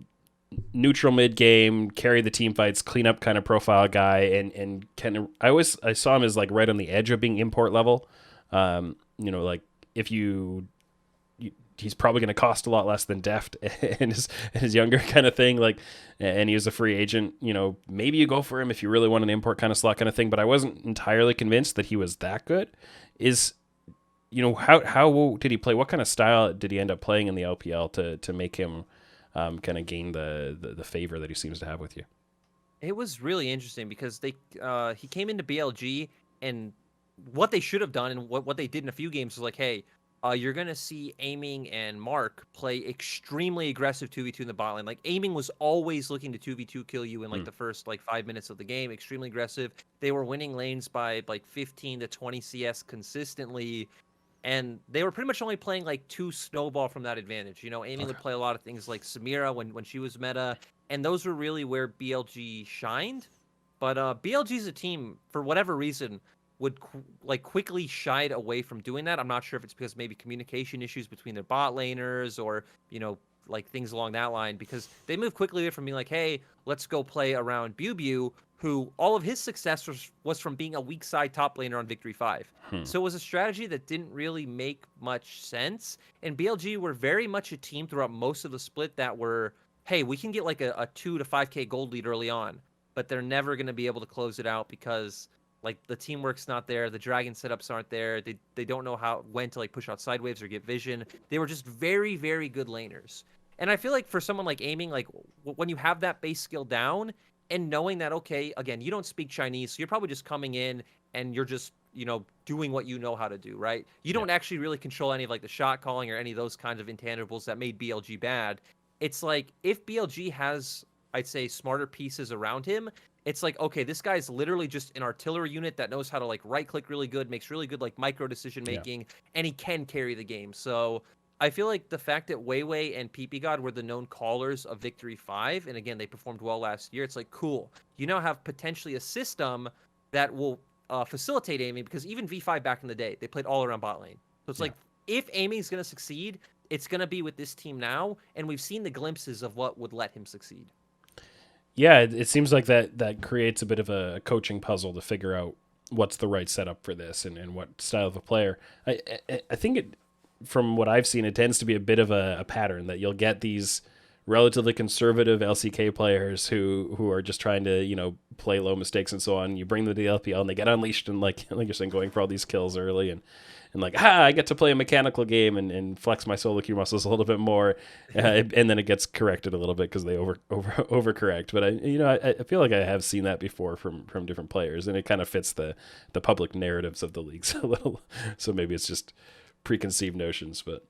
neutral mid game, carry the team fights, clean up kind of profile guy, and kind of I saw him as like right on the edge of being import level. Like if he's probably going to cost a lot less than Deft and his younger kind of thing. Like, and he was a free agent. Maybe you go for him if you really want an import kind of slot kind of thing. But I wasn't entirely convinced that he was that good. How did he play? What kind of style did he end up playing in the LPL to make him kind of gain the favor that he seems to have with you? It was really interesting because he came into BLG, and what they should have done and what they did in a few games was like, hey, you're going to see Aiming and Mark play extremely aggressive 2v2 in the bot lane. Like, Aiming was always looking to 2v2 kill you in, like, the first, 5 minutes of the game. Extremely aggressive. They were winning lanes by, 15 to 20 CS consistently. And they were pretty much only playing, 2 snowball from that advantage. Aiming would play a lot of things like Samira when she was meta. And those were really where BLG shined. But BLG is a team, for whatever reason, would quickly shied away from doing that. I'm not sure if it's because maybe communication issues between their bot laners or, things along that line, because they moved quickly away from being like, hey, let's go play around Bew, who all of his success was from being a weak side top laner on Victory 5. So it was a strategy that didn't really make much sense. And BLG were very much a team throughout most of the split that were, hey, we can get a 2 to 5k gold lead early on, but they're never going to be able to close it out because the teamwork's not there, the dragon setups aren't there, they don't know when to push out side waves or get vision. They were just very, very good laners. And I feel like for someone like Aiming, when you have that base skill down and knowing that, okay, again, you don't speak Chinese, so you're probably just coming in and you're just, doing what you know how to do, right? You don't actually really control any of the shot calling or any of those kinds of intangibles that made BLG bad. It's like, if BLG has, I'd say, smarter pieces around him, it's like, okay, this guy's literally just an artillery unit that knows how to right click really good, makes really good micro decision making, and he can carry the game. So I feel like the fact that Weiwei and PP God were the known callers of Victory 5, and again, they performed well last year, it's like, cool. You now have potentially a system that will facilitate aiming, because even V5 back in the day, they played all around bot lane. So it's like, if aiming is going to succeed, it's going to be with this team now, and we've seen the glimpses of what would let him succeed. Yeah, it seems like that creates a bit of a coaching puzzle to figure out what's the right setup for this and what style of a player. I think from what I've seen, it tends to be a bit of a pattern that you'll get these relatively conservative LCK players who are just trying to, play low mistakes and so on. You bring them to the LPL and they get unleashed and like you're saying, going for all these kills early and I get to play a mechanical game and flex my solo queue muscles a little bit more, and then it gets corrected a little bit because they overcorrect. But I feel like I have seen that before from different players, and it kind of fits the public narratives of the leagues a little. So maybe it's just preconceived notions, but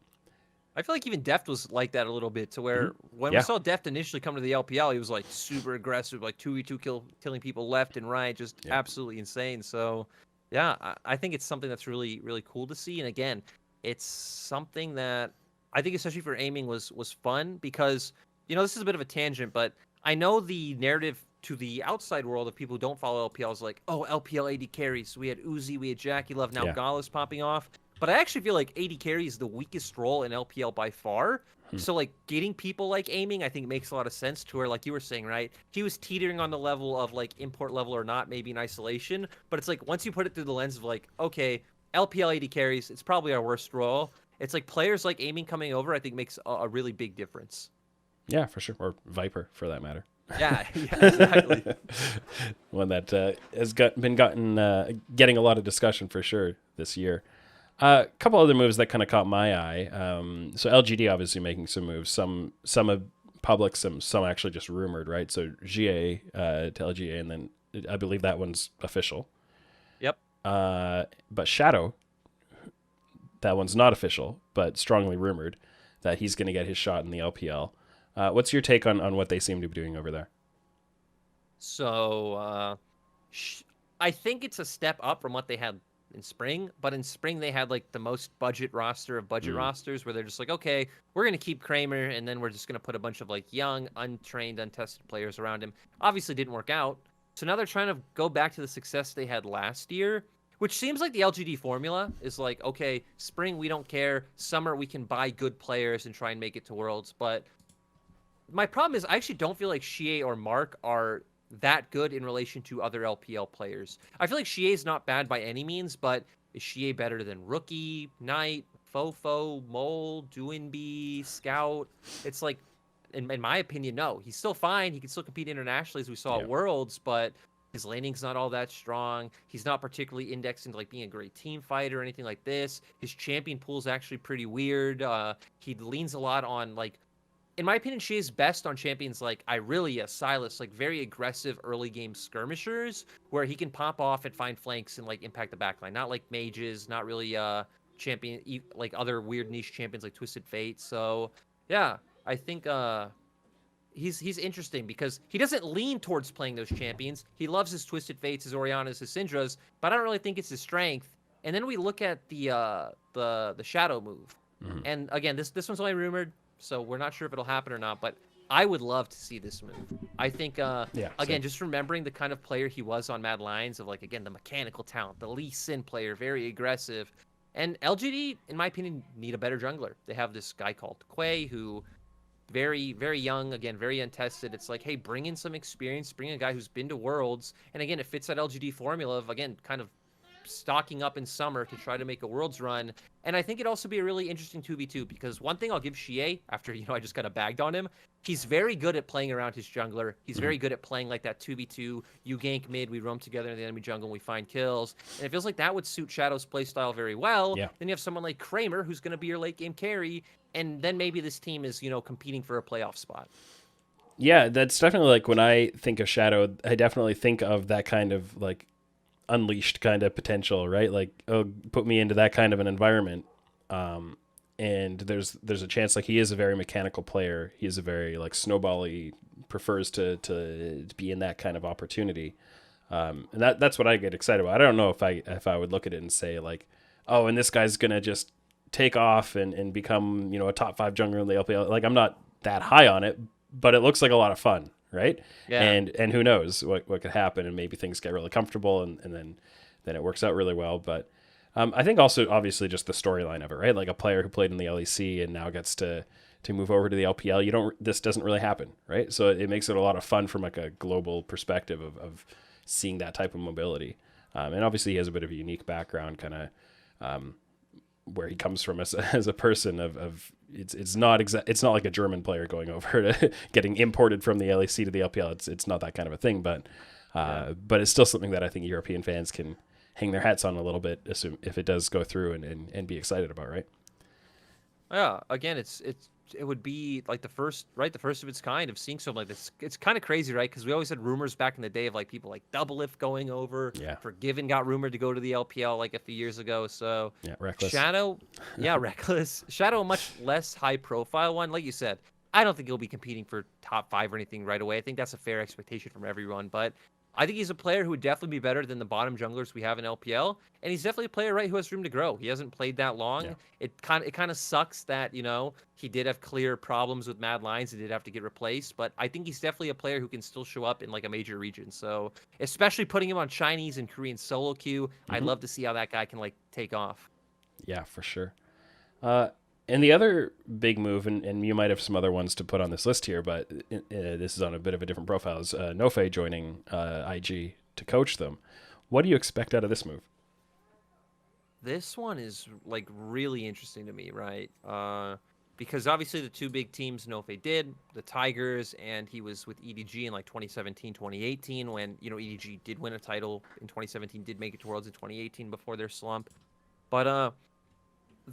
I feel like even Deft was like that a little bit, to where when we saw Deft initially come to the LPL, he was super aggressive, 2v2 killing people left and right, just absolutely insane. So yeah, I think it's something that's really, really cool to see. And again, it's something that I think, especially for Aiming, was fun because, this is a bit of a tangent, but I know the narrative to the outside world of people who don't follow LPL is like, oh, LPL AD carries. We had Uzi, we had Jackie Love, now Gala's popping off. But I actually feel like AD carry is the weakest role in LPL by far. So getting people like Aiming, I think makes a lot of sense, to where, like you were saying, right? He was teetering on the level of import level or not, maybe in isolation. But it's once you put it through the lens of okay, LPL AD carries, it's probably our worst role. It's players like Aiming coming over, I think makes a really big difference. Yeah, for sure. Or Viper, for that matter. Yeah, exactly. One that has been getting a lot of discussion for sure this year. A couple other moves that kind of caught my eye. So LGD obviously making some moves. Some of public, some actually just rumored, right? So GA to LGA, and then I believe that one's official. Yep. But Shadow, that one's not official, but strongly rumored that he's going to get his shot in the LPL. What's your take on what they seem to be doing over there? So I think it's a step up from what they had in spring, but in spring they had like the most budget roster of budget rosters, where they're just like, okay, we're gonna keep Kramer, and then we're just gonna put a bunch of like young, untrained, untested players around him. Obviously didn't work out, so now they're trying to go back to the success they had last year, which seems like the LGD formula is like, okay, spring we don't care, summer we can buy good players and try and make it to Worlds. But my problem is I actually don't feel like Shie or Mark are that good in relation to other LPL players. I feel like Shie is not bad by any means, but is Shie better than Rookie, Knight, Fofo, Mole, Doinby, Scout? It's like, in my opinion, no. He's still fine. He can still compete internationally, as we saw at Worlds, but his laning's not all that strong. He's not particularly indexed into like being a great team fighter or anything like this. His champion pool is actually pretty weird. He leans a lot on like, in my opinion, she is best on champions like Irelia, Silas, like very aggressive early game skirmishers, where he can pop off and find flanks and like impact the backline. Not like mages, not really champion like other weird niche champions like Twisted Fate. So yeah, I think he's interesting because he doesn't lean towards playing those champions. He loves his Twisted Fates, his Orianas, his Syndras, but I don't really think it's his strength. And then we look at the Shadow move, and again, this one's only rumored, so we're not sure if it'll happen or not, but I would love to see this move. I think, again, just remembering the kind of player he was on Mad Lions of, like, again, the mechanical talent, the Lee Sin player, very aggressive. And LGD, in my opinion, need a better jungler. They have this guy called Quay, who very, very young, again, very untested. It's like, hey, bring in some experience, bring in a guy who's been to Worlds. And again, it fits that LGD formula of, again, kind of stocking up in summer to try to make a Worlds run. And I think it'd also be a really interesting 2v2, because one thing I'll give Shie, after, I just kind of bagged on him, he's very good at playing around his jungler. He's very good at playing like that 2v2, you gank mid, we roam together in the enemy jungle, and we find kills. And it feels like that would suit Shadow's playstyle very well. Yeah. Then you have someone like Kramer, who's going to be your late game carry, and then maybe this team is, competing for a playoff spot. Yeah, that's definitely like when I think of Shadow, I definitely think of that kind of like unleashed kind of potential, right? Like, oh, put me into that kind of an environment. And there's a chance, like, he is a very mechanical player. He is a very like snowball-y, prefers to be in that kind of opportunity. And that's what I get excited about. I don't know if I would look at it and say like, oh, and this guy's gonna just take off and become, a top 5 jungler in the LPL. Like, I'm not that high on it, but it looks like a lot of fun, right? Yeah. And who knows what could happen, and maybe things get really comfortable and then it works out really well. But I think also obviously just the storyline of it, right? Like a player who played in the LEC and now gets to move over to the LPL. This doesn't really happen, right? So it makes it a lot of fun from like a global perspective of seeing that type of mobility. And obviously he has a bit of a unique background, kind of where he comes from as a person of it's not like a German player going over to getting imported from the LEC to the LPL. It's not that kind of a thing, but it's still something that I think European fans can hang their hats on a little bit, if it does go through and be excited about, right? Yeah, again, it would be like the first of its kind of seeing something like this. It's kind of crazy, right? Because we always had rumors back in the day of like people like Doublelift going over. Yeah. Forgiven got rumored to go to the LPL like a few years ago. So Yeah, Reckless. Shadow, Reckless. Shadow, a much less high profile one. Like you said, I don't think he'll be competing for top 5 or anything right away. I think that's a fair expectation from everyone, but I think he's a player who would definitely be better than the bottom junglers we have in LPL, and he's definitely a player, right, who has room to grow. He hasn't played that long. Yeah. It kind of sucks that, he did have clear problems with Mad Lions and did have to get replaced, but I think he's definitely a player who can still show up in like a major region. So, especially putting him on Chinese and Korean solo queue, I'd love to see how that guy can like take off. Yeah, for sure. And the other big move, and you might have some other ones to put on this list here, but this is on a bit of a different profile, is Nofe joining IG to coach them. What do you expect out of this move? This one is like really interesting to me, right? Because obviously the two big teams Nofe did, the Tigers, and he was with EDG in like 2017, 2018, when, EDG did win a title in 2017, did make it to Worlds in 2018 before their slump. But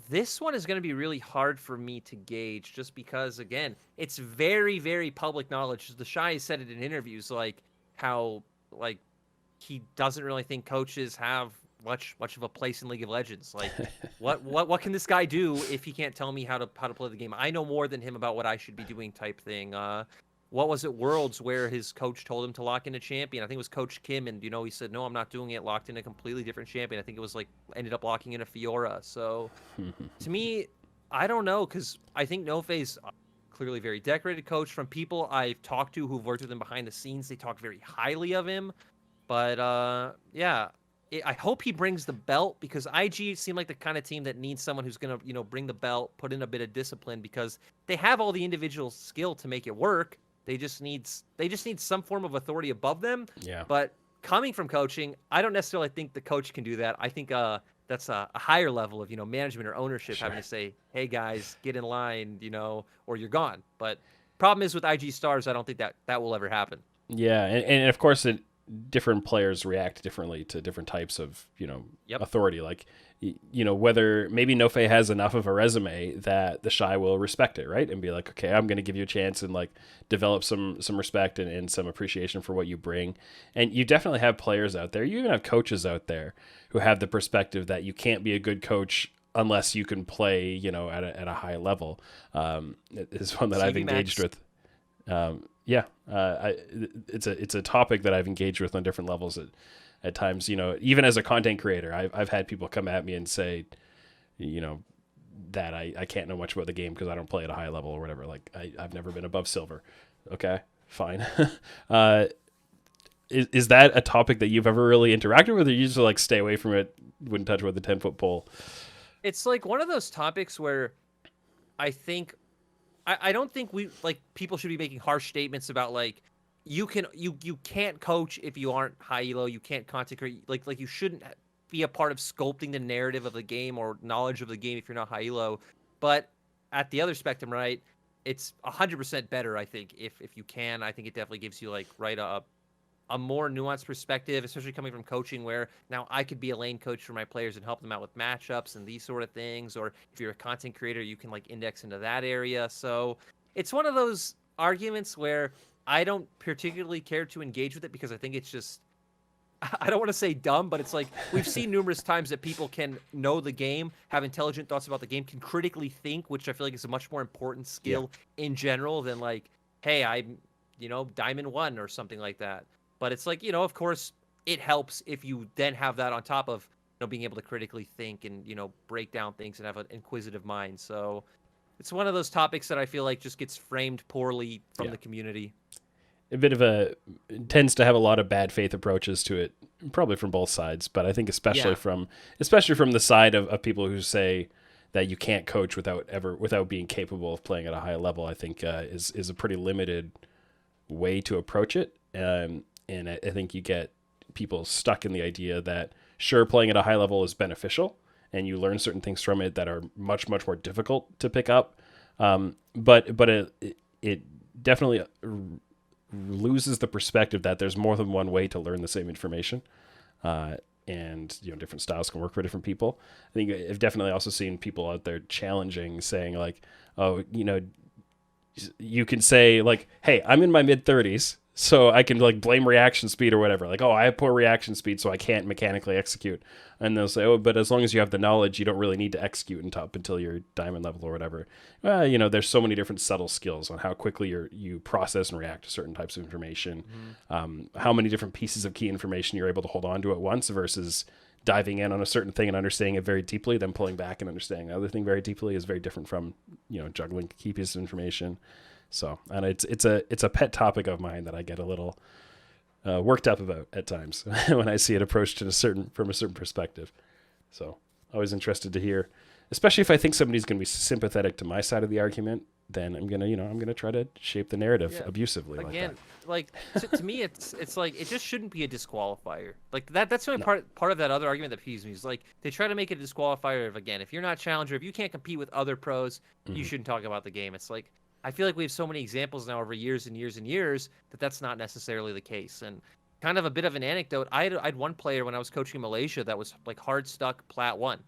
this one is going to be really hard for me to gauge, just because, again, it's very, very public knowledge. The Shy has said it in interviews, like how, like, he doesn't really think coaches have much of a place in League of Legends. Like, what can this guy do if he can't tell me how to play the game? I know more than him about what I should be doing, type thing. What was it, Worlds, where his coach told him to lock in a champion? I think it was Coach Kim, and he said, no, I'm not doing it. Locked in a completely different champion. I think it was like ended up locking in a Fiora. So to me, I don't know, because I think Nofe's clearly very decorated coach. From people I've talked to who've worked with him behind the scenes, they talk very highly of him. But yeah, I hope he brings the belt, because IG seem like the kind of team that needs someone who's gonna bring the belt, put in a bit of discipline, because they have all the individual skill to make it work. They just need some form of authority above them. Yeah. But coming from coaching, I don't necessarily think the coach can do that. I think that's a higher level of management or ownership, Sure. having to say, hey guys, get in line, or you're gone. But problem is with IG Stars, I don't think that will ever happen. Yeah, and of course, different players react differently to different types of Yep. authority. Like whether maybe Nofe has enough of a resume that the Shy will respect it, right, and be like, okay, I'm going to give you a chance and like develop some respect and some appreciation for what you bring. And you definitely have players out there. You even have coaches out there who have the perspective that you can't be a good coach unless you can play, at a high level. Is one that I've engaged with. It's a topic that I've engaged with on different levels at times. Even as a content creator, I've had people come at me and say, that I can't know much about the game because I don't play at a high level or whatever. Like I've never been above silver. Okay, fine. Is that a topic that you've ever really interacted with, or you just like stay away from it, wouldn't touch it with a 10-foot pole? It's like one of those topics where I think I don't think people should be making harsh statements about like you can't coach if you aren't high elo, you can't content create, like you shouldn't be a part of sculpting the narrative of the game or knowledge of the game if you're not high elo. But at the other spectrum, right, it's 100% better, I think, if you can. I think it definitely gives you like a more nuanced perspective, especially coming from coaching, where now I could be a lane coach for my players and help them out with matchups and these sort of things. Or if you're a content creator, you can like index into that area. So it's one of those arguments where I don't particularly care to engage with it, because I think it's just, I don't want to say dumb, but it's like we've seen numerous times that people can know the game, have intelligent thoughts about the game, can critically think, which I feel like is a much more important skill in general than like, hey, I'm, Diamond 1 or something like that. But it's like, of course, it helps if you then have that on top of being able to critically think and, break down things and have an inquisitive mind. So it's one of those topics that I feel like just gets framed poorly from the community. A bit of tends to have a lot of bad faith approaches to it, probably from both sides. But I think especially from the side of people who say that you can't coach without being capable of playing at a high level, I think is a pretty limited way to approach it. And I think you get people stuck in the idea that, sure, playing at a high level is beneficial and you learn certain things from it that are much, much more difficult to pick up. But it definitely loses the perspective that there's more than one way to learn the same information. And different styles can work for different people. I think I've definitely also seen people out there challenging, saying like, oh, you can say like, hey, I'm in my mid-30s, so I can like blame reaction speed or whatever. Like, oh, I have poor reaction speed, so I can't mechanically execute. And they'll say, oh, but as long as you have the knowledge, you don't really need to execute up until you're diamond level or whatever. Well, there's so many different subtle skills on how quickly you process and react to certain types of information. How many different pieces of key information you're able to hold on to at once versus diving in on a certain thing and understanding it very deeply, then pulling back and understanding the other thing very deeply is very different from, juggling key pieces of information. So, and it's a pet topic of mine that I get a little worked up about at times when I see it approached from a certain perspective. So, always interested to hear, especially if I think somebody's going to be sympathetic to my side of the argument, then I'm gonna try to shape the narrative abusively. Again, to me, it's like it just shouldn't be a disqualifier. Like that's the only part of that other argument that peeves me is like they try to make it a disqualifier of, again, if you're not challenger, if you can't compete with other pros, you shouldn't talk about the game. It's like, I feel like we have so many examples now over years and years and years that that's not necessarily the case. And kind of a bit of an anecdote, I had one player when I was coaching in Malaysia that was like hard stuck plat 1.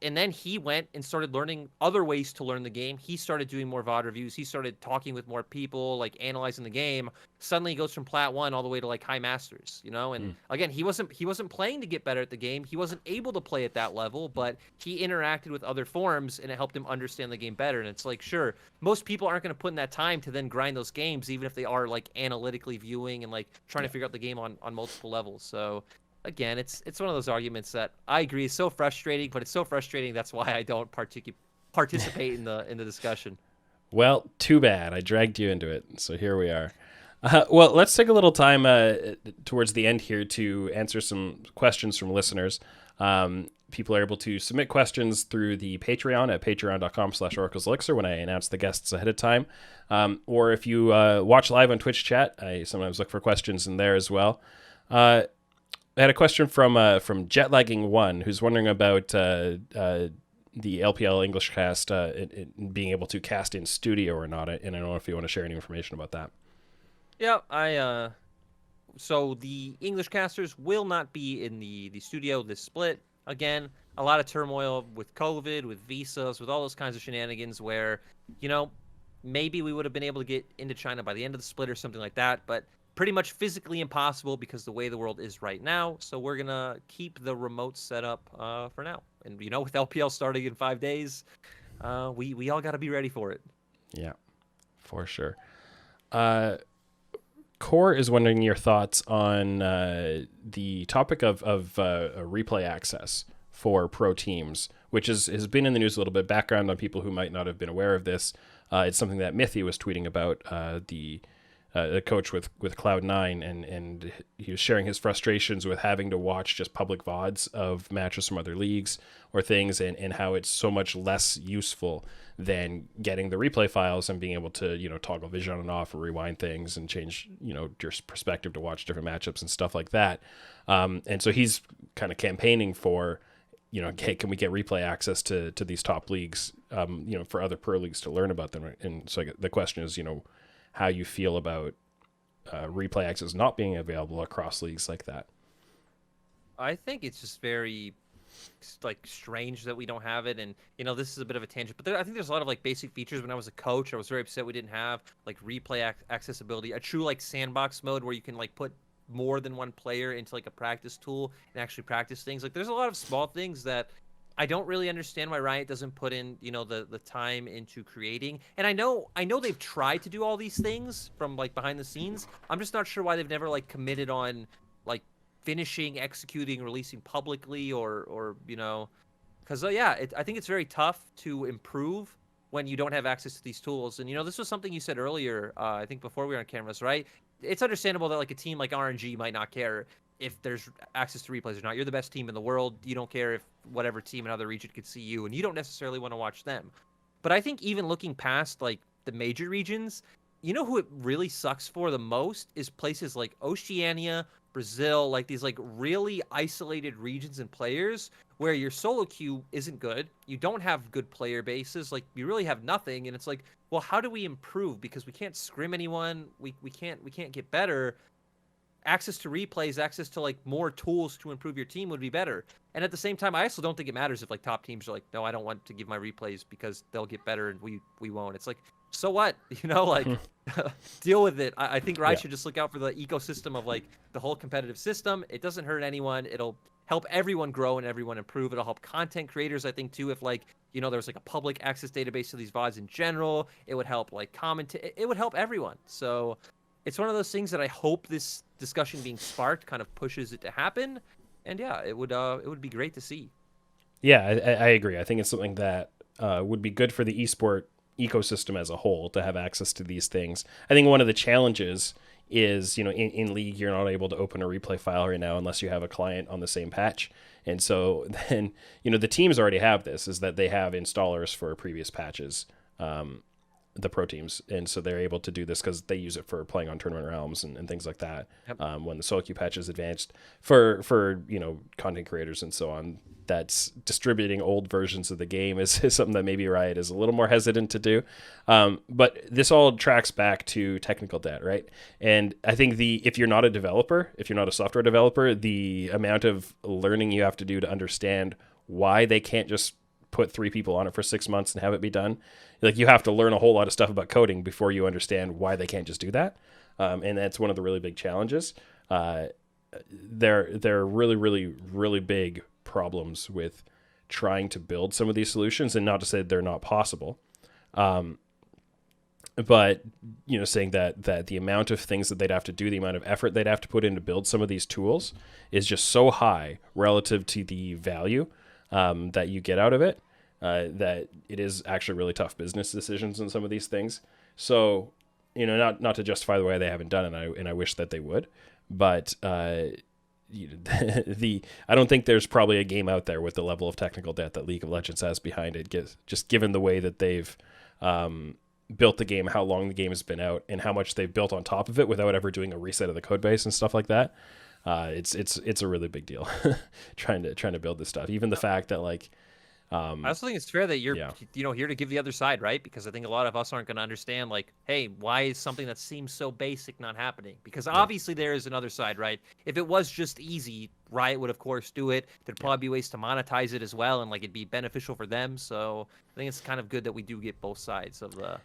And then he went and started learning other ways to learn the game. He started doing more VOD reviews. He started talking with more people, like analyzing the game. Suddenly he goes from Plat 1 all the way to like High Masters, And again, he wasn't playing to get better at the game. He wasn't able to play at that level, but he interacted with other forums and it helped him understand the game better. And it's like, sure, most people aren't going to put in that time to then grind those games, even if they are like analytically viewing and like trying to figure out the game on multiple levels. So again, it's one of those arguments that I agree is so frustrating, but it's so frustrating that's why I don't participate in the discussion. Well, too bad. I dragged you into it, so here we are. Well, let's take a little time towards the end here to answer some questions from listeners. People are able to submit questions through the Patreon at patreon.com/OraclesElixir when I announce the guests ahead of time. Or if you watch live on Twitch chat, I sometimes look for questions in there as well. I had a question from Jetlagging1, who's wondering about the LPL English cast being able to cast in studio or not, and I don't know if you want to share any information about that. Yeah, so the English casters will not be in the studio this split. Again, a lot of turmoil with COVID, with visas, with all those kinds of shenanigans where, maybe we would have been able to get into China by the end of the split or something like that, but pretty much physically impossible because the way the world is right now. So we're going to keep the remote setup for now. And, with LPL starting in 5 days, we all got to be ready for it. Yeah, for sure. Core is wondering your thoughts on the topic of replay access for pro teams, which has been in the news a little bit. Background on people who might not have been aware of this. It's something that Mithy was tweeting about, the coach with Cloud9, and he was sharing his frustrations with having to watch just public VODs of matches from other leagues or things, and how it's so much less useful than getting the replay files and being able to, toggle vision on and off or rewind things and change, your perspective to watch different matchups and stuff like that. And so he's kind of campaigning for, hey, can we get replay access to these top leagues, for other pro leagues to learn about them? And so the question is, how you feel about replay access not being available across leagues like that. I think it's just very strange that we don't have it, and this is a bit of a tangent, but I think there's a lot of basic features. When I was a coach, I was very upset we didn't have replay accessibility, a true sandbox mode where you can put more than one player into a practice tool and actually practice things. There's a lot of small things that I don't really understand why Riot doesn't put in, the time into creating. And I know they've tried to do all these things from behind the scenes. I'm just not sure why they've never committed on finishing, executing, releasing publicly, or because I think it's very tough to improve when you don't have access to these tools. And this was something you said earlier, I think before we were on cameras, right? It's understandable that a team like RNG might not care if there's access to replays or not. You're the best team in the world. You don't care if whatever team in another region could see you, and you don't necessarily want to watch them. But I think even looking past the major regions, who it really sucks for the most is places like Oceania, Brazil, these really isolated regions and players where your solo queue isn't good. You don't have good player bases. You really have nothing. And it's well, how do we improve? Because we can't scrim anyone. We can't get better. Access to replays, access to more tools to improve your team would be better. And at the same time, I also don't think it matters if top teams are no, I don't want to give my replays because they'll get better and we won't. It's so what? Deal with it. I think Riot should just look out for the ecosystem of the whole competitive system. It doesn't hurt anyone. It'll help everyone grow and everyone improve. It'll help content creators, I think, too, if there was a public access database to these VODs in general. It would help it would help everyone. So it's one of those things that I hope this discussion being sparked kind of pushes it to happen. And yeah, it would be great to see. Yeah, I agree. I think it's something that would be good for the esport ecosystem as a whole to have access to these things. I think one of the challenges is, in League, you're not able to open a replay file right now unless you have a client on the same patch. And so then, the teams already have this, is that they have installers for previous patches, the pro teams. And so they're able to do this because they use it for playing on Tournament Realms and things like that. Yep. When the solo queue patch is advanced for content creators and so on, that's distributing old versions of the game is something that maybe Riot is a little more hesitant to do. But this all tracks back to technical debt, right? And I think if you're not a developer, if you're not a software developer, the amount of learning you have to do to understand why they can't just put 3 people on it for 6 months and have it be done. Like, you have to learn a whole lot of stuff about coding before you understand why they can't just do that. And that's one of the really big challenges. There are really, really, really big problems with trying to build some of these solutions, and not to say they're not possible. But, saying that the amount of things that they'd have to do, the amount of effort they'd have to put in to build some of these tools is just so high relative to the value that you get out of it, that it is actually really tough business decisions in some of these things. So, not to justify the way they haven't done it, and I wish that they would, but I don't think there's probably a game out there with the level of technical debt that League of Legends has behind it, just given the way that they've built the game, how long the game has been out, and how much they've built on top of it without ever doing a reset of the code base and stuff like that. It's a really big deal trying to build this stuff. Even the fact that I also think it's fair that you're here to give the other side, right? Because I think a lot of us aren't going to understand, like, hey, why is something that seems so basic not happening? Because obviously there is another side, right? If it was just easy, Riot would of course do it. There'd probably be ways to monetize it as well, and it'd be beneficial for them. So I think it's kind of good that we do get both sides of the coin.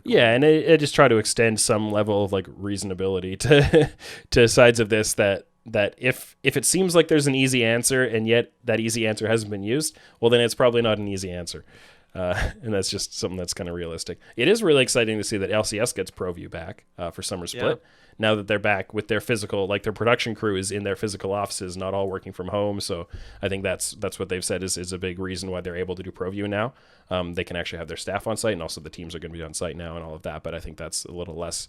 Yeah, and I just try to extend some level of reasonability to sides of this, that if it seems like there's an easy answer and yet that easy answer hasn't been used, well, then it's probably not an easy answer. And that's just something that's kind of realistic. It is really exciting to see that LCS gets ProView back for Summer Split. Yeah. Now that they're back with their physical, their production crew is in their physical offices, not all working from home. So I think that's what they've said is a big reason why they're able to do ProView now. They can actually have their staff on site, and also the teams are going to be on site now and all of that. But I think that's a little less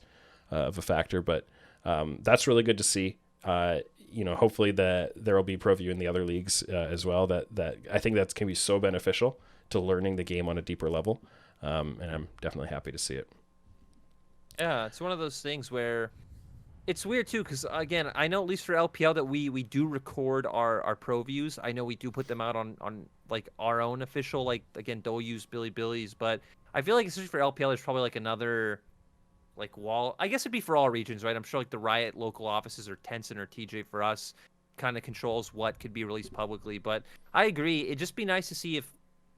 of a factor. But that's really good to see. Hopefully there will be ProView in the other leagues as well. That I think that can be so beneficial to learning the game on a deeper level, and I'm definitely happy to see it. Yeah, it's one of those things where it's weird too, because again, I know at least for LPL that we do record our ProViews. I know we do put them out on our own official, again, don't use Billy's, but I feel like especially for LPL, there's probably another wall. I guess it'd be for all regions, right? I'm sure the Riot local offices or Tencent or TJ for us kind of controls what could be released publicly. But I agree. It'd just be nice to see if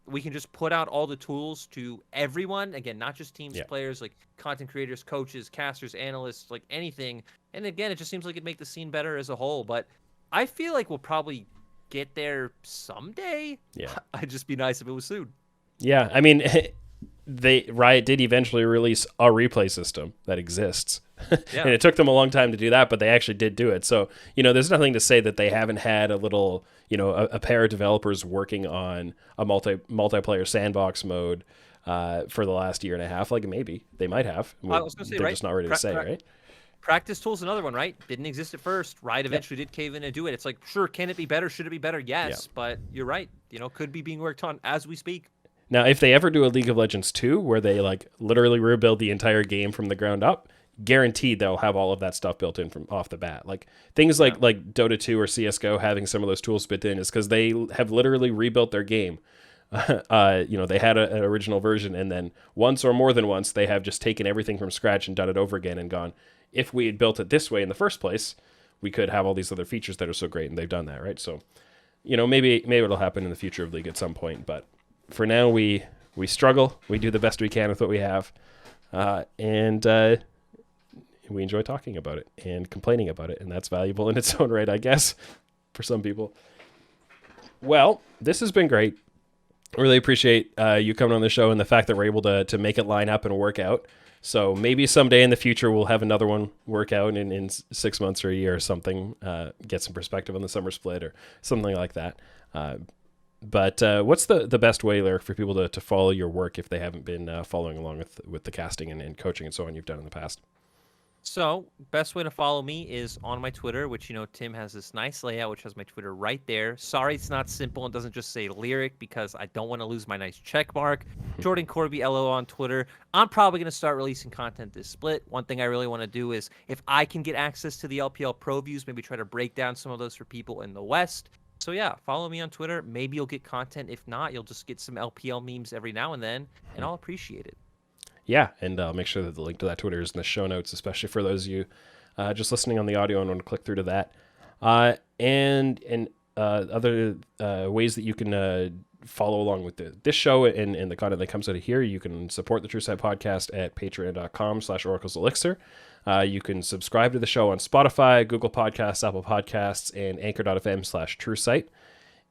we can just put out all the tools to everyone. Again, not just teams, players, content creators, coaches, casters, analysts, anything. And again, it just seems like it'd make the scene better as a whole. But I feel like we'll probably get there someday. Yeah. It'd just be nice if it was soon. Yeah. I mean, Riot did eventually release a replay system that exists. Yeah. And it took them a long time to do that, but they actually did do it. So, there's nothing to say that they haven't had a little, a pair of developers working on a multiplayer sandbox mode for the last year and a half. Maybe they might have. I was going to say, they're just not ready to say, right? Practice Tool's another one, right? Didn't exist at first. Riot eventually did cave in and do it. It's sure, can it be better? Should it be better? Yes, but you're right. Could be being worked on as we speak. Now, if they ever do a League of Legends 2 where they literally rebuild the entire game from the ground up, guaranteed they'll have all of that stuff built in from off the bat. Things like Dota 2 or CS:GO having some of those tools built in is because they have literally rebuilt their game. They had an original version, and then once or more than once, they have just taken everything from scratch and done it over again and gone, if we had built it this way in the first place, we could have all these other features that are so great, and they've done that, right? So, maybe it'll happen in the future of League at some point, but for now, we struggle. We do the best we can with what we have, and we enjoy talking about it and complaining about it, and that's valuable in its own right, I guess, for some people. Well, this has been great. I really appreciate you coming on the show and the fact that we're able to make it line up and work out. So maybe someday in the future we'll have another one work out in 6 months or a year or something, get some perspective on the summer split or something like that. But what's the best way, Lyric, for people to follow your work if they haven't been following along with the casting and coaching and so on you've done in the past? So, best way to follow me is on my Twitter, which, Tim has this nice layout, which has my Twitter right there. Sorry it's not simple and doesn't just say Lyric because I don't want to lose my nice check mark. Jordan Corby LO on Twitter. I'm probably going to start releasing content this split. One thing I really want to do is, if I can get access to the LPL Pro Views, maybe try to break down some of those for people in the West. So yeah, follow me on Twitter. Maybe you'll get content. If not, you'll just get some LPL memes every now and then, and I'll appreciate it. Yeah, and I'll make sure that the link to that Twitter is in the show notes, especially for those of you just listening on the audio and want to click through to that. And other ways that you can follow along with this show and the content that comes out of here, you can support the TrueSight podcast at patreon.com/oracleselixir. You can subscribe to the show on Spotify, Google Podcasts, Apple Podcasts, and anchor.fm/TrueSight.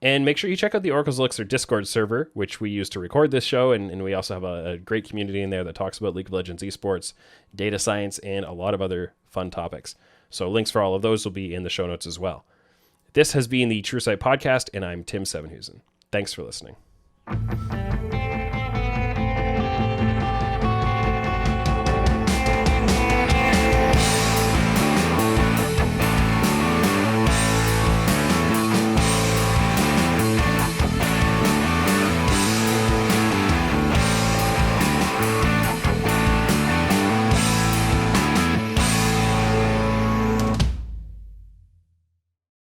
And make sure you check out the Oracle's Elixir Discord server, which we use to record this show. And we also have a great community in there that talks about League of Legends esports, data science, and a lot of other fun topics. So links for all of those will be in the show notes as well. This has been the TrueSight podcast, and I'm Tim Sevenhusen. Thanks for listening.